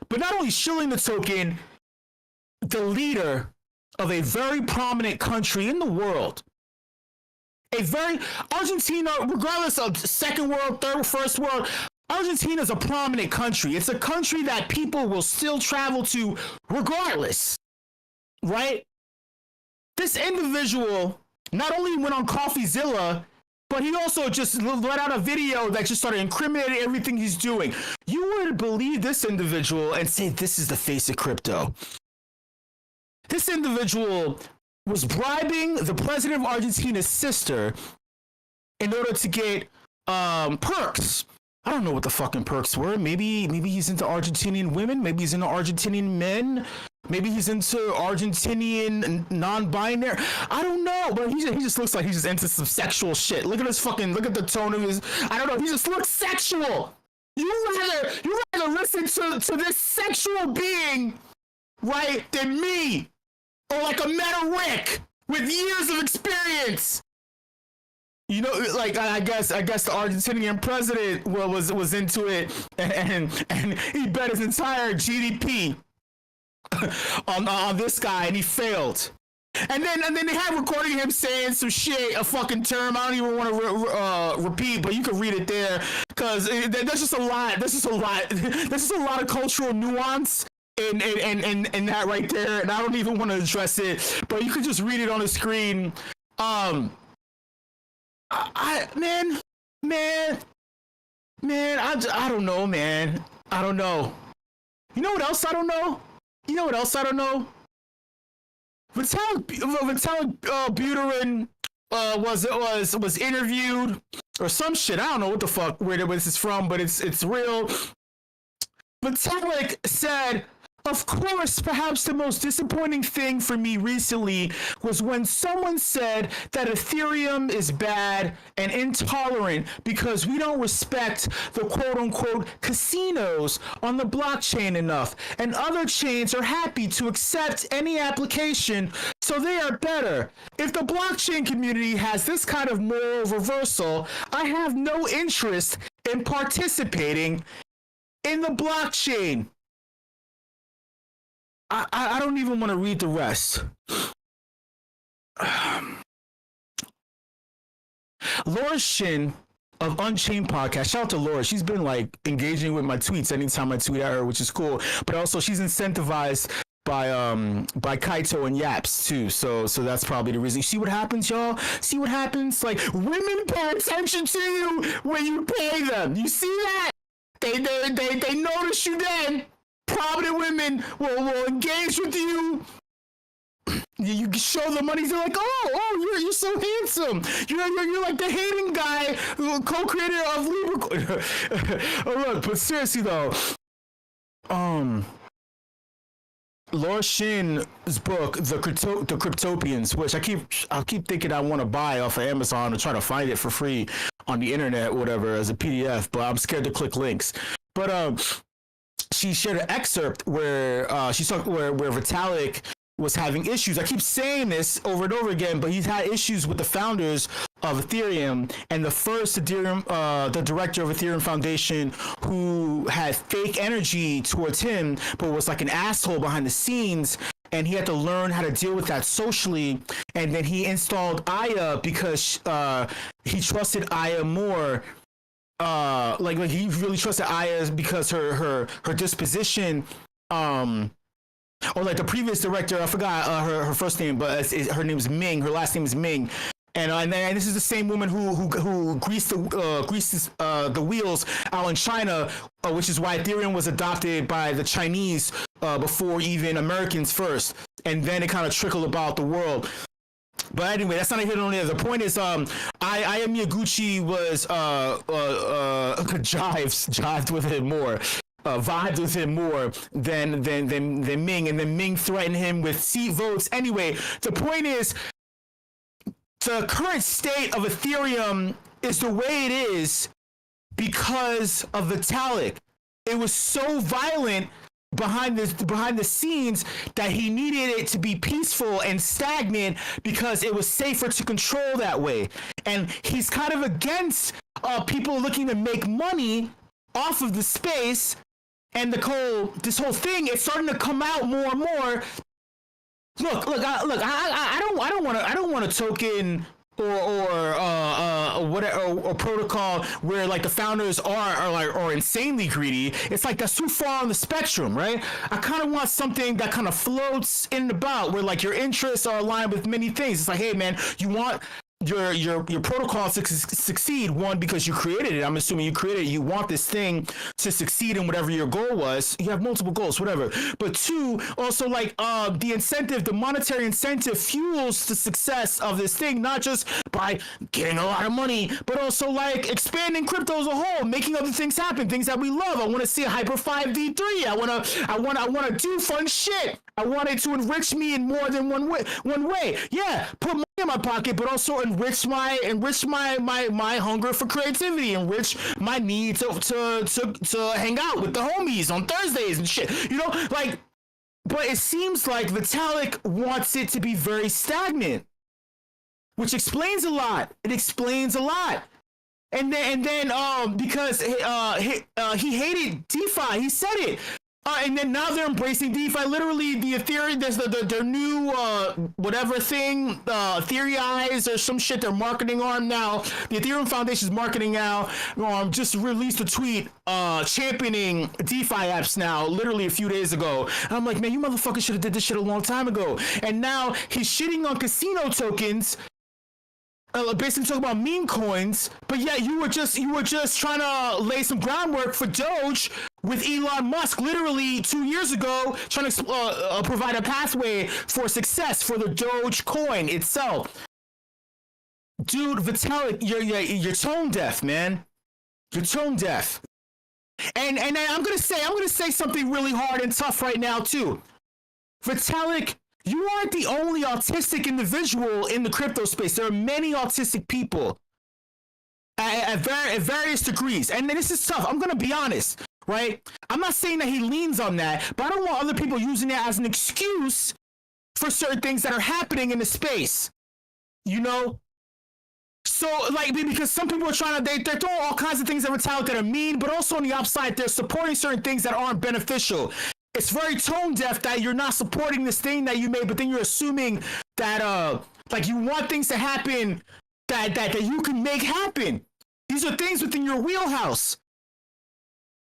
but not only shilling the token, the leader of a very prominent country in the world. Argentina, regardless of second world, third, first world, Argentina is a prominent country. It's a country that people will still travel to regardless, right? This individual not only went on CoffeeZilla, but he also just let out a video that just started incriminating everything he's doing. You would believe this individual and say this is the face of crypto. This individual was bribing the president of Argentina's sister in order to get perks. I don't know what the fucking perks were. Maybe he's into Argentinian women. Maybe he's into Argentinian men. Maybe he's into Argentinian non-binary. I don't know, but he just looks like he's just into some sexual shit. Look at the tone of his. I don't know. He just looks sexual. You rather listen to this sexual being, right, than me, or like a MetaRick with years of experience. You know, like I guess the Argentinian president was into it, and he bet his entire GDP on this guy, and he failed. And then they had recording him saying some shit, a fucking term I don't even want to repeat, but you can read it there because there's just a lot. There's just a lot of cultural nuance in that right there, and I don't even want to address it, but you could just read it on the screen. I don't know, man. I don't know. You know what else I don't know? Vitalik Buterin was interviewed or some shit. I don't know what the fuck where this is from, but it's real. Vitalik said, "Of course, perhaps the most disappointing thing for me recently was when someone said that Ethereum is bad and intolerant because we don't respect the quote-unquote casinos on the blockchain enough, and other chains are happy to accept any application, so they are better. If the blockchain community has this kind of moral reversal, I have no interest in participating in the blockchain." I don't even want to read the rest. Laura Shin of Unchained Podcast. Shout out to Laura. She's been like engaging with my tweets anytime I tweet at her, which is cool. But also she's incentivized by Kaito and Yaps too. So that's probably the reason. See what happens, y'all? See what happens? Like, women pay attention to you when you pay them. You see that? They notice you then. Prominent women will engage with you. You show the money. They're like, oh, you're so handsome. You're like the Hayden guy, co-creator of Libra. Oh, look, but seriously though, Laura Shin's book, The Cryptopians, which I keep thinking I want to buy off of Amazon or try to find it for free on the internet, whatever, as a PDF, but I'm scared to click links. But she shared an excerpt where she talked where Vitalik was having issues. I keep saying this over and over again, but he's had issues with the founders of Ethereum, and the director of Ethereum Foundation, who had fake energy towards him, but was like an asshole behind the scenes. And he had to learn how to deal with that socially. And then he installed Aya because he trusted Aya more. Like he really trusted Aya because her disposition, or like the previous director, I forgot her first name, but her name's Ming. Her last name is Ming. And this is the same woman who greased the wheels out in China, which is why Ethereum was adopted by the Chinese before even Americans first, and then it kind of trickled about the world. But anyway, that's not a hit on there. The point is, Aya Miyaguchi was jived with him more. Vibed with him more than Ming, and then Ming threatened him with seat votes. Anyway, the point is, the current state of Ethereum is the way it is because of Vitalik. It was so violent behind the scenes that he needed it to be peaceful and stagnant because it was safer to control that way. And he's kind of against people looking to make money off of the space. And this whole thing is starting to come out more and more. I don't want a token or whatever or protocol where like the founders are insanely greedy. It's like that's too far on the spectrum, right? I kind of want something that kind of floats in and about where like your interests are aligned with many things. It's like, hey man, you want your protocol to succeed. One, because you created it. I'm assuming you created it. You want this thing to succeed in whatever your goal was. You have multiple goals, whatever. But two, also like the incentive, the monetary incentive fuels the success of this thing, not just by getting a lot of money, but also like expanding crypto as a whole, making other things happen, things that we love. I want to see a Hyperfy V3. I want to do fun shit. I want it to enrich me in more than one way. Yeah, put money in my pocket, but also enrich my hunger for creativity, enrich my need to hang out with the homies on Thursdays and shit. You know, like, but it seems like Vitalik wants it to be very stagnant, which explains a lot. It explains a lot. And then because he hated DeFi, he said it. And then now they're embracing DeFi. Literally, the Ethereum, there's their new whatever thing, Theory Eyes or some shit they're marketing on now. The Ethereum Foundation's marketing now. Just released a tweet championing DeFi apps now, literally a few days ago. And I'm like, man, you motherfuckers should have did this shit a long time ago. And now he's shitting on casino tokens. Basically talking about meme coins, but yeah, you were just trying to lay some groundwork for Doge with Elon Musk literally 2 years ago, trying to provide a pathway for success for the Doge coin itself. Dude, Vitalik, you're tone deaf, man. You're tone deaf. And I'm gonna say something really hard and tough right now too. Vitalik, you aren't the only autistic individual in the crypto space. There are many autistic people at various degrees. And this is tough. I'm going to be honest, right? I'm not saying that he leans on that, but I don't want other people using that as an excuse for certain things that are happening in the space. You know? So, like, because some people are trying to, they're throwing all kinds of things at Vitalik that are mean, but also on the upside, they're supporting certain things that aren't beneficial. It's very tone deaf that you're not supporting this thing that you made, but then you're assuming that like you want things to happen that you can make happen. These are things within your wheelhouse.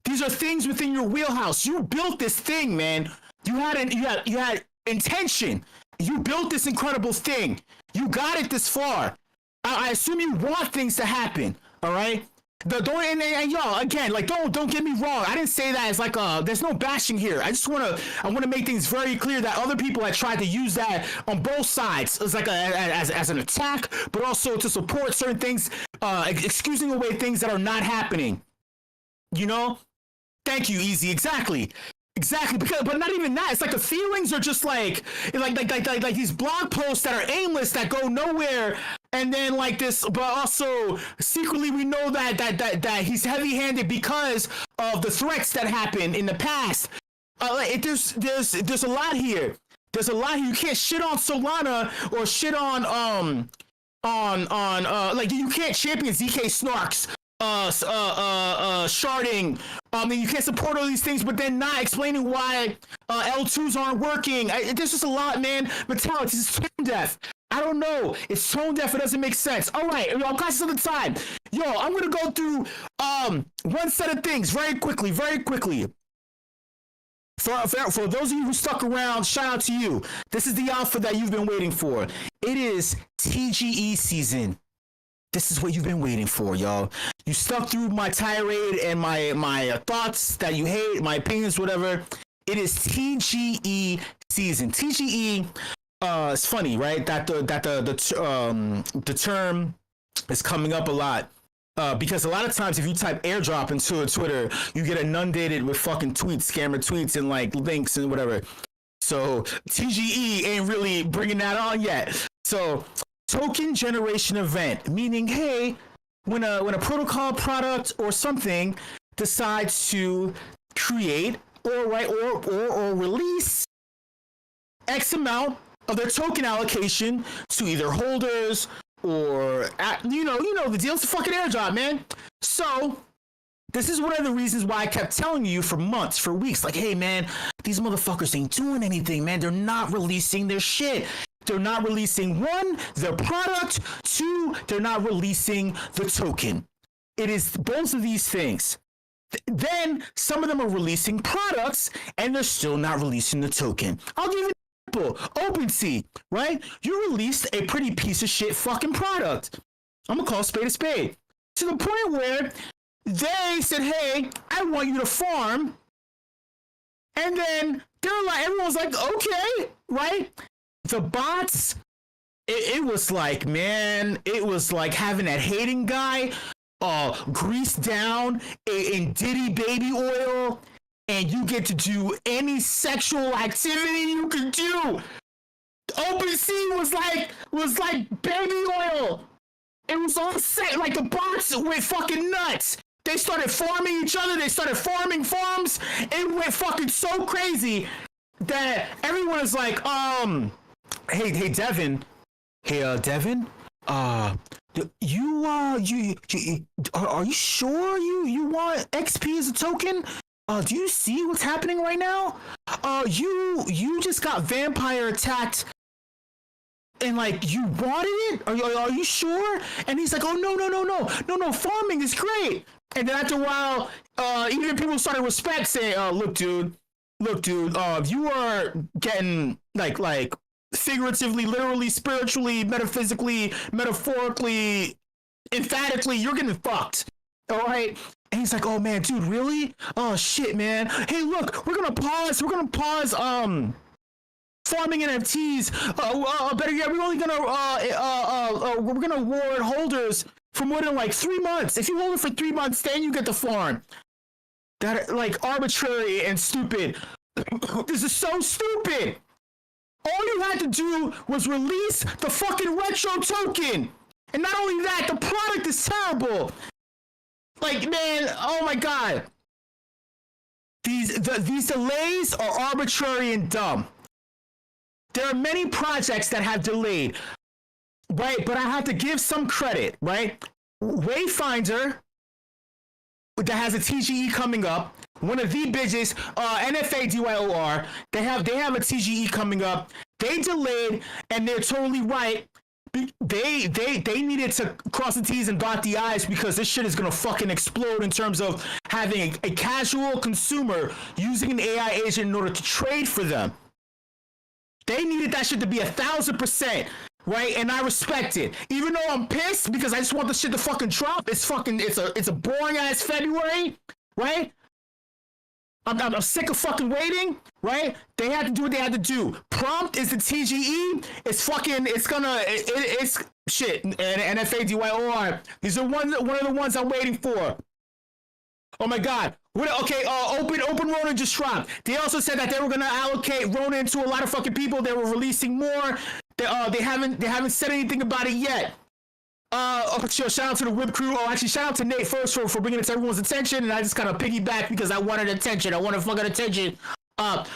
These are things within your wheelhouse. You built this thing, man. You had intention. You built this incredible thing. You got it this far. I assume you want things to happen. All right. And y'all, again, like don't get me wrong. I didn't say that as like there's no bashing here. I want to make things very clear that other people have tried to use that on both sides as like as an attack, but also to support certain things, excusing away things that are not happening. You know? Thank you, Easy. Exactly. Because, but not even that. It's like the feelings are just like these blog posts that are aimless, that go nowhere, and then like this. But also secretly, we know that he's heavy-handed because of the threats that happened in the past. There's a lot here. There's a lot here. You can't shit on Solana or shit on like you can't champion ZK Snarks. Sharding. You can't support all these things, but then not explaining why L2s aren't working. There's just a lot, man. Vitalik is tone deaf. I don't know. It's tone deaf. It doesn't make sense. All right, I'm conscious of the time. Yo, I'm gonna go through one set of things very quickly. For those of you who stuck around, shout out to you. This is the alpha that you've been waiting for. It is TGE season. This is what you've been waiting for, y'all. You stuck through my tirade and my thoughts that you hate, my opinions, whatever. It is TGE season. TGE. It's funny, right? That the term is coming up a lot. Because a lot of times if you type airdrop into a Twitter, you get inundated with fucking tweets, scammer tweets, and like links and whatever. So TGE ain't really bringing that on yet. So token generation event, meaning, hey, when a protocol product or something decides to create or release X amount of their token allocation to either holders or you know the deal. It's a fucking airdrop, man. So this is one of the reasons why I kept telling you for months, for weeks, like, hey man, these motherfuckers ain't doing anything, man. They're not releasing their shit. They're not releasing, one, their product, two, they're not releasing the token. It is both of these things. Then some of them are releasing products and they're still not releasing the token. I'll give you an example. OpenSea, right? You released a pretty piece of shit fucking product. I'm gonna call a spade, to the point where they said, hey, I want you to farm. And then they're like, everyone's like, okay, right? The bots, it was like, man, it was like having that hating guy greased down in Diddy baby oil, and you get to do any sexual activity you can do. OpenSea was like baby oil. It was on set, like the bots went fucking nuts. They started farming each other. They started farming farms. It went fucking so crazy that everyone is like, hey Devin, Devin, are you sure you want XP as a token? Do you see what's happening right now? You just got vampire attacked and like you wanted it? Are you sure? And he's like, oh no, farming is great. And then after a while, even people started respect saying, look dude, you are getting like figuratively, literally, spiritually, metaphysically, metaphorically, emphatically, you're getting fucked. All right. And he's like, oh man, dude, really? Oh shit, man. Hey, look, we're gonna pause farming NFTs. Better yet, we're only gonna we're gonna award holders for more than like 3 months. If you hold it for 3 months, then you get the farm. That like arbitrary and stupid. This is so stupid. All you had to do was release the fucking retro token. And not only that, the product is terrible. Like, man, oh my God. These delays are arbitrary and dumb. There are many projects that have delayed, right? But I have to give some credit, right? Wayfinder, that has a TGE coming up. One of the biggest, NFADYOR, they have a TGE coming up. They delayed, and they're totally right. They needed to cross the T's and dot the I's because this shit is gonna fucking explode in terms of having a casual consumer using an AI agent in order to trade for them. They needed that shit to be 1,000%. Right, and I respect it. Even though I'm pissed because I just want the shit to fucking drop. It's a boring ass February, right? I'm sick of fucking waiting, right? They had to do what they had to do. Prompt is the TGE. It's shit. And NFADYOR. These are one of the ones I'm waiting for. Oh my God. Open Rona just dropped. They also said that they were gonna allocate Rona to a lot of fucking people. They were releasing more. They haven't said anything about it yet. Shout out to the WIP crew. Actually, shout out to Nate first for bringing it to everyone's attention, and I just kind of piggyback because I wanted attention. I wanted fucking attention. The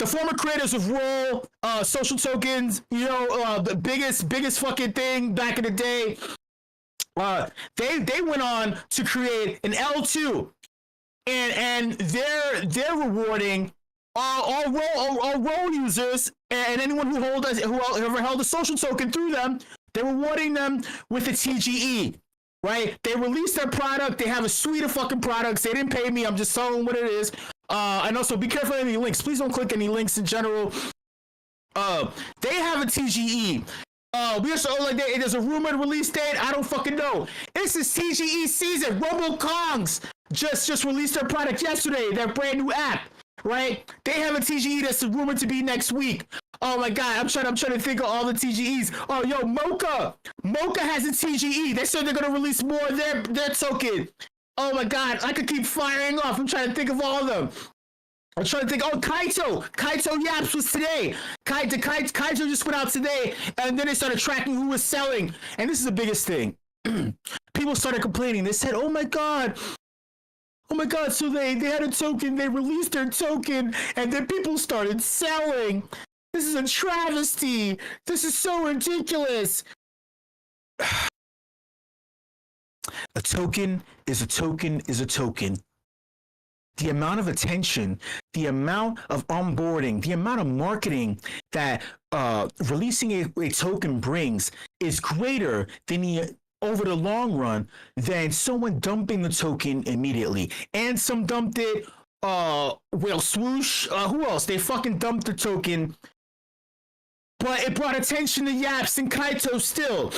former creators of Roll, social tokens, the biggest fucking thing back in the day. They went on to create an L2, and they're rewarding all role users and anyone who ever held a social token through them. They're rewarding them with a TGE, right? They released their product. They have a suite of fucking products. They didn't pay me. I'm just telling them what it is. And also be careful of any links. Please don't click any links in general. They have a TGE. There's a rumored release date. I don't fucking know. This is TGE season. Rumble Kongs just released their product yesterday. Their brand new app. Right? They have a TGE that's rumored to be next week. Oh my God, I'm trying to think of all the TGEs. Oh, yo, Mocha has a TGE. They said they're gonna release more of their token. Oh my God, I could keep firing off. I'm trying to think of all of them. I'm trying to think. Oh, Kaito Yaps was today. Kaito just went out today, and then they started tracking who was selling. And this is the biggest thing. People started complaining. They said, "Oh my God, Oh my god, so they had a token, they released their token, and then people started selling. This is a travesty. This is so ridiculous. A token is a token is a token. The amount of attention, the amount of onboarding, the amount of marketing that releasing a token brings is greater than over the long run than someone dumping the token immediately. And some dumped it, Swoosh, who else? They fucking dumped the token, but it brought attention to Yaps and Kaito still.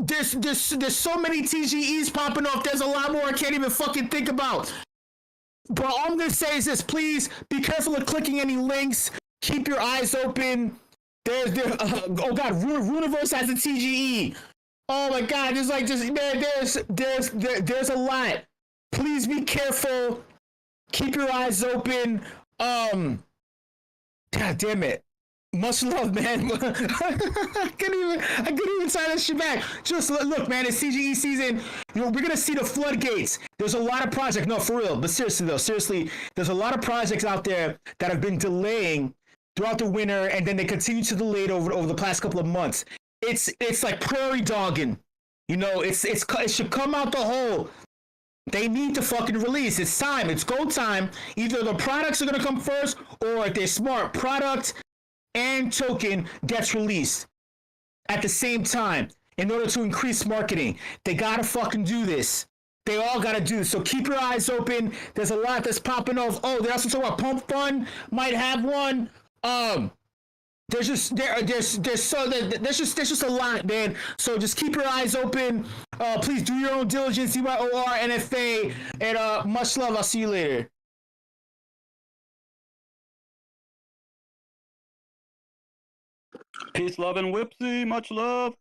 There's so many TGEs popping off. There's a lot more I can't even fucking think about. But all I'm gonna say is this: please be careful of clicking any links. Keep your eyes open. Oh god, Runiverse has a TGE. Oh my god, there's a lot. Please be careful. Keep your eyes open. God damn it. Much love, man. I couldn't even tie that shit back. Just look, man, it's CGE season. We're gonna see the floodgates. There's a lot of projects. No, for real. But seriously, there's a lot of projects out there that have been delaying throughout the winter, and then they continue to delay it over the past couple of months. It's like prairie dogging. It should come out the hole. They need to fucking release. It's time. It's go time. Either the products are gonna come first, or if they're smart, product and token gets released at the same time in order to increase marketing. They gotta fucking do this. They all gotta do this. So keep your eyes open. There's a lot that's popping off. Oh, they also talk about Pump Fund might have one. There's just a lot, man. So just keep your eyes open. Please do your own diligence. CYOR NFA, and much love. I'll see you later. Peace, love, and Whipsy. Much love.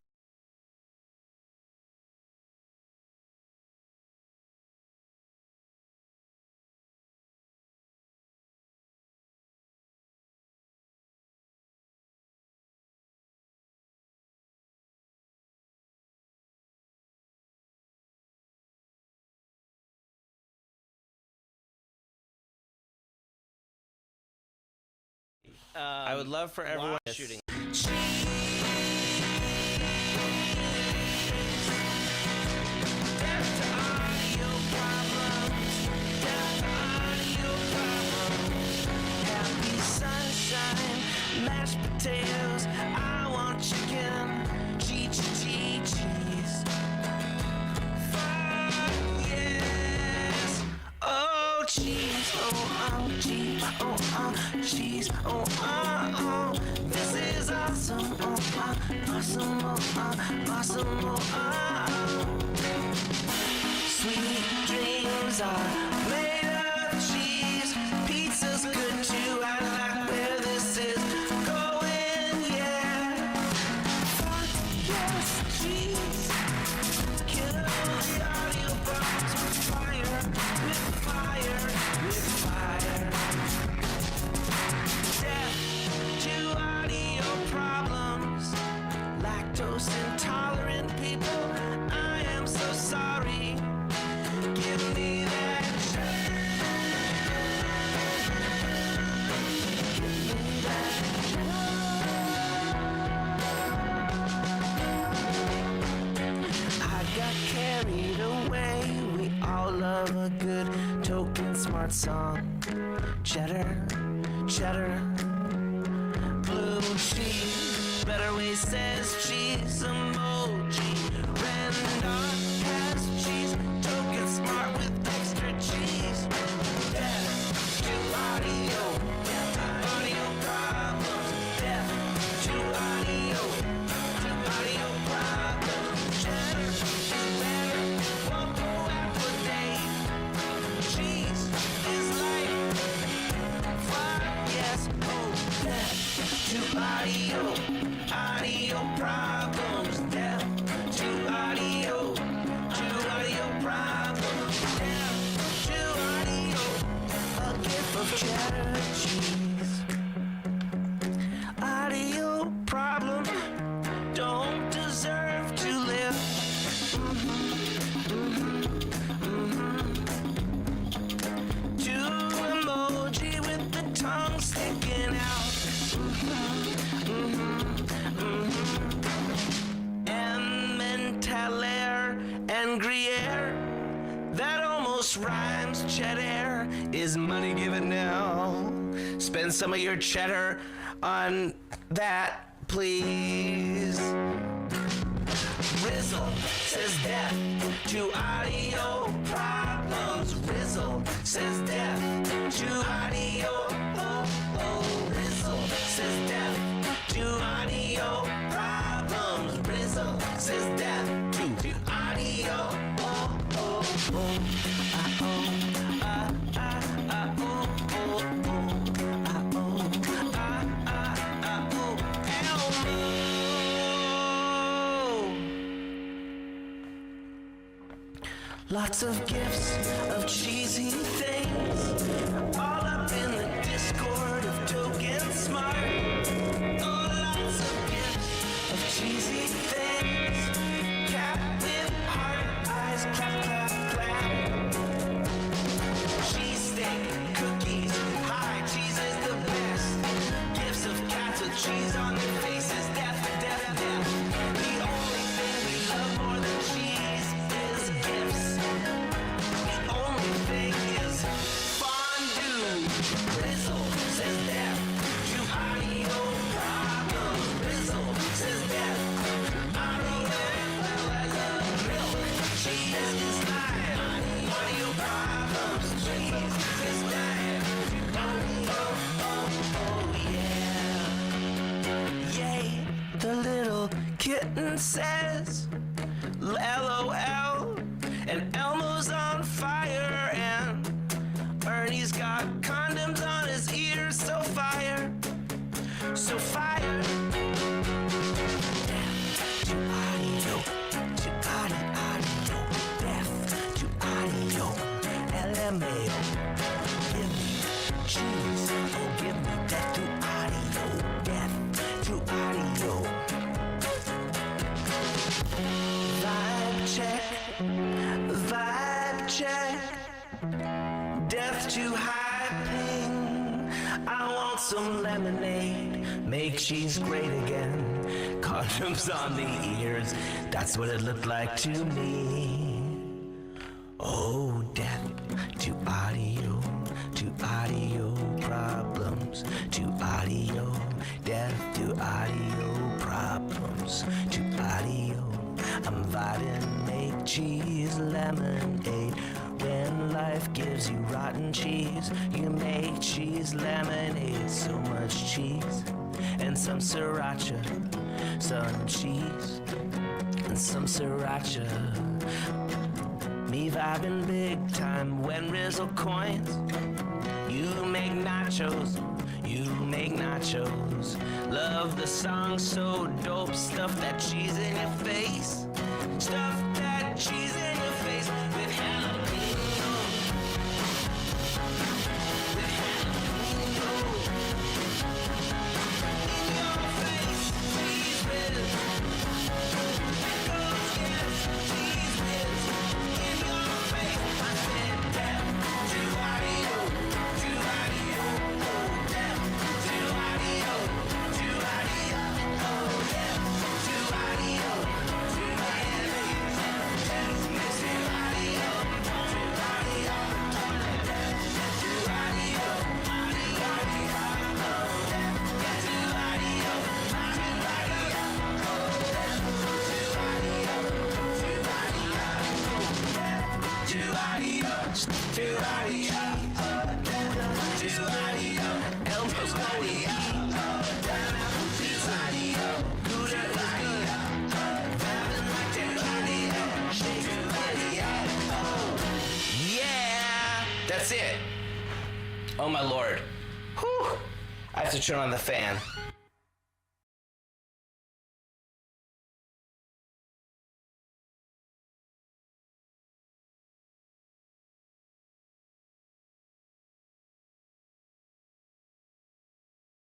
I would love for everyone shooting. Mashed potatoes, I want chicken, cheese. Fuck yes. Oh cheese, cheese, cheese, this is awesome, awesome, Sweet dreams are made of cheese, pizza's good too, I like where this is going, yeah. Fuck yes, cheese, kill the audio bombs with fire. Death to audio problems, lactose intolerant people, I am so sorry. Give me that shit. Give me that shit. I got carried away. We all love a good token smart song. Cheddar, blue cheese, Better Way says cheese emoji. Rendon has cheese, token smart with extra cheese. Death to audio problems. Death to audio problems. Cheddar is better, won't go out for days. Cheese is life. Fuck yes, oh death to audio problems. Teller and Gruyere. That almost rhymes. Cheddar is money given now. Spend some of your cheddar on that, please. Rizzle says death to audio problems. Rizzle says death to audio. Rizzle says death to audio problems. Rizzle says death to audio. Lots of gifts of cheesy things, all up in the Discord of Token Smart. Oh, lots of gifts of cheesy things. Cat with heart eyes, clap, clap, clap. Cheesesteak, cookies, hi, cheese is the best. Gifts of cats with cheese on their faces, death, death, death. The only thing we love more than cheese is gifts. The only thing is fondue. Rizzle says death to audio problems. Rizzle says death to audio. Milk, cheese is life. Audio problems, cheese is life. Oh yeah. Yay, the little kitten says LOL. And Elmo's on fire, and Ernie's got condoms on his ears, so fire, so fire. Death to audio, death to audio, LMAO. Give me cheese, oh give me death to audio, death to audio. Vibe check. Vibe check, death to high ping. I want some lemonade, make cheese great again. Condoms on the ears, that's what it looked like to me. Oh, death to audio problems, to audio, death to audio problems, to audio. I'm vibing, make cheese lemonade. When life gives you rotten cheese, you make cheese lemonade. So much cheese and some sriracha, some cheese and some sriracha. Me vibing big time when Rizzle coins. You make nachos, you make nachos. Love the song so dope, stuff that cheese in your face. Stuff that cheese in your face with jalapeno. With jalapeno. In your face, cheese whiz. Pickles, yes, cheese whiz. In your face, I said death to audio, to audio, oh death to audio, to audio, oh death to audio, to audio. That's it. Oh my lord. Whew. I have to turn on the fan.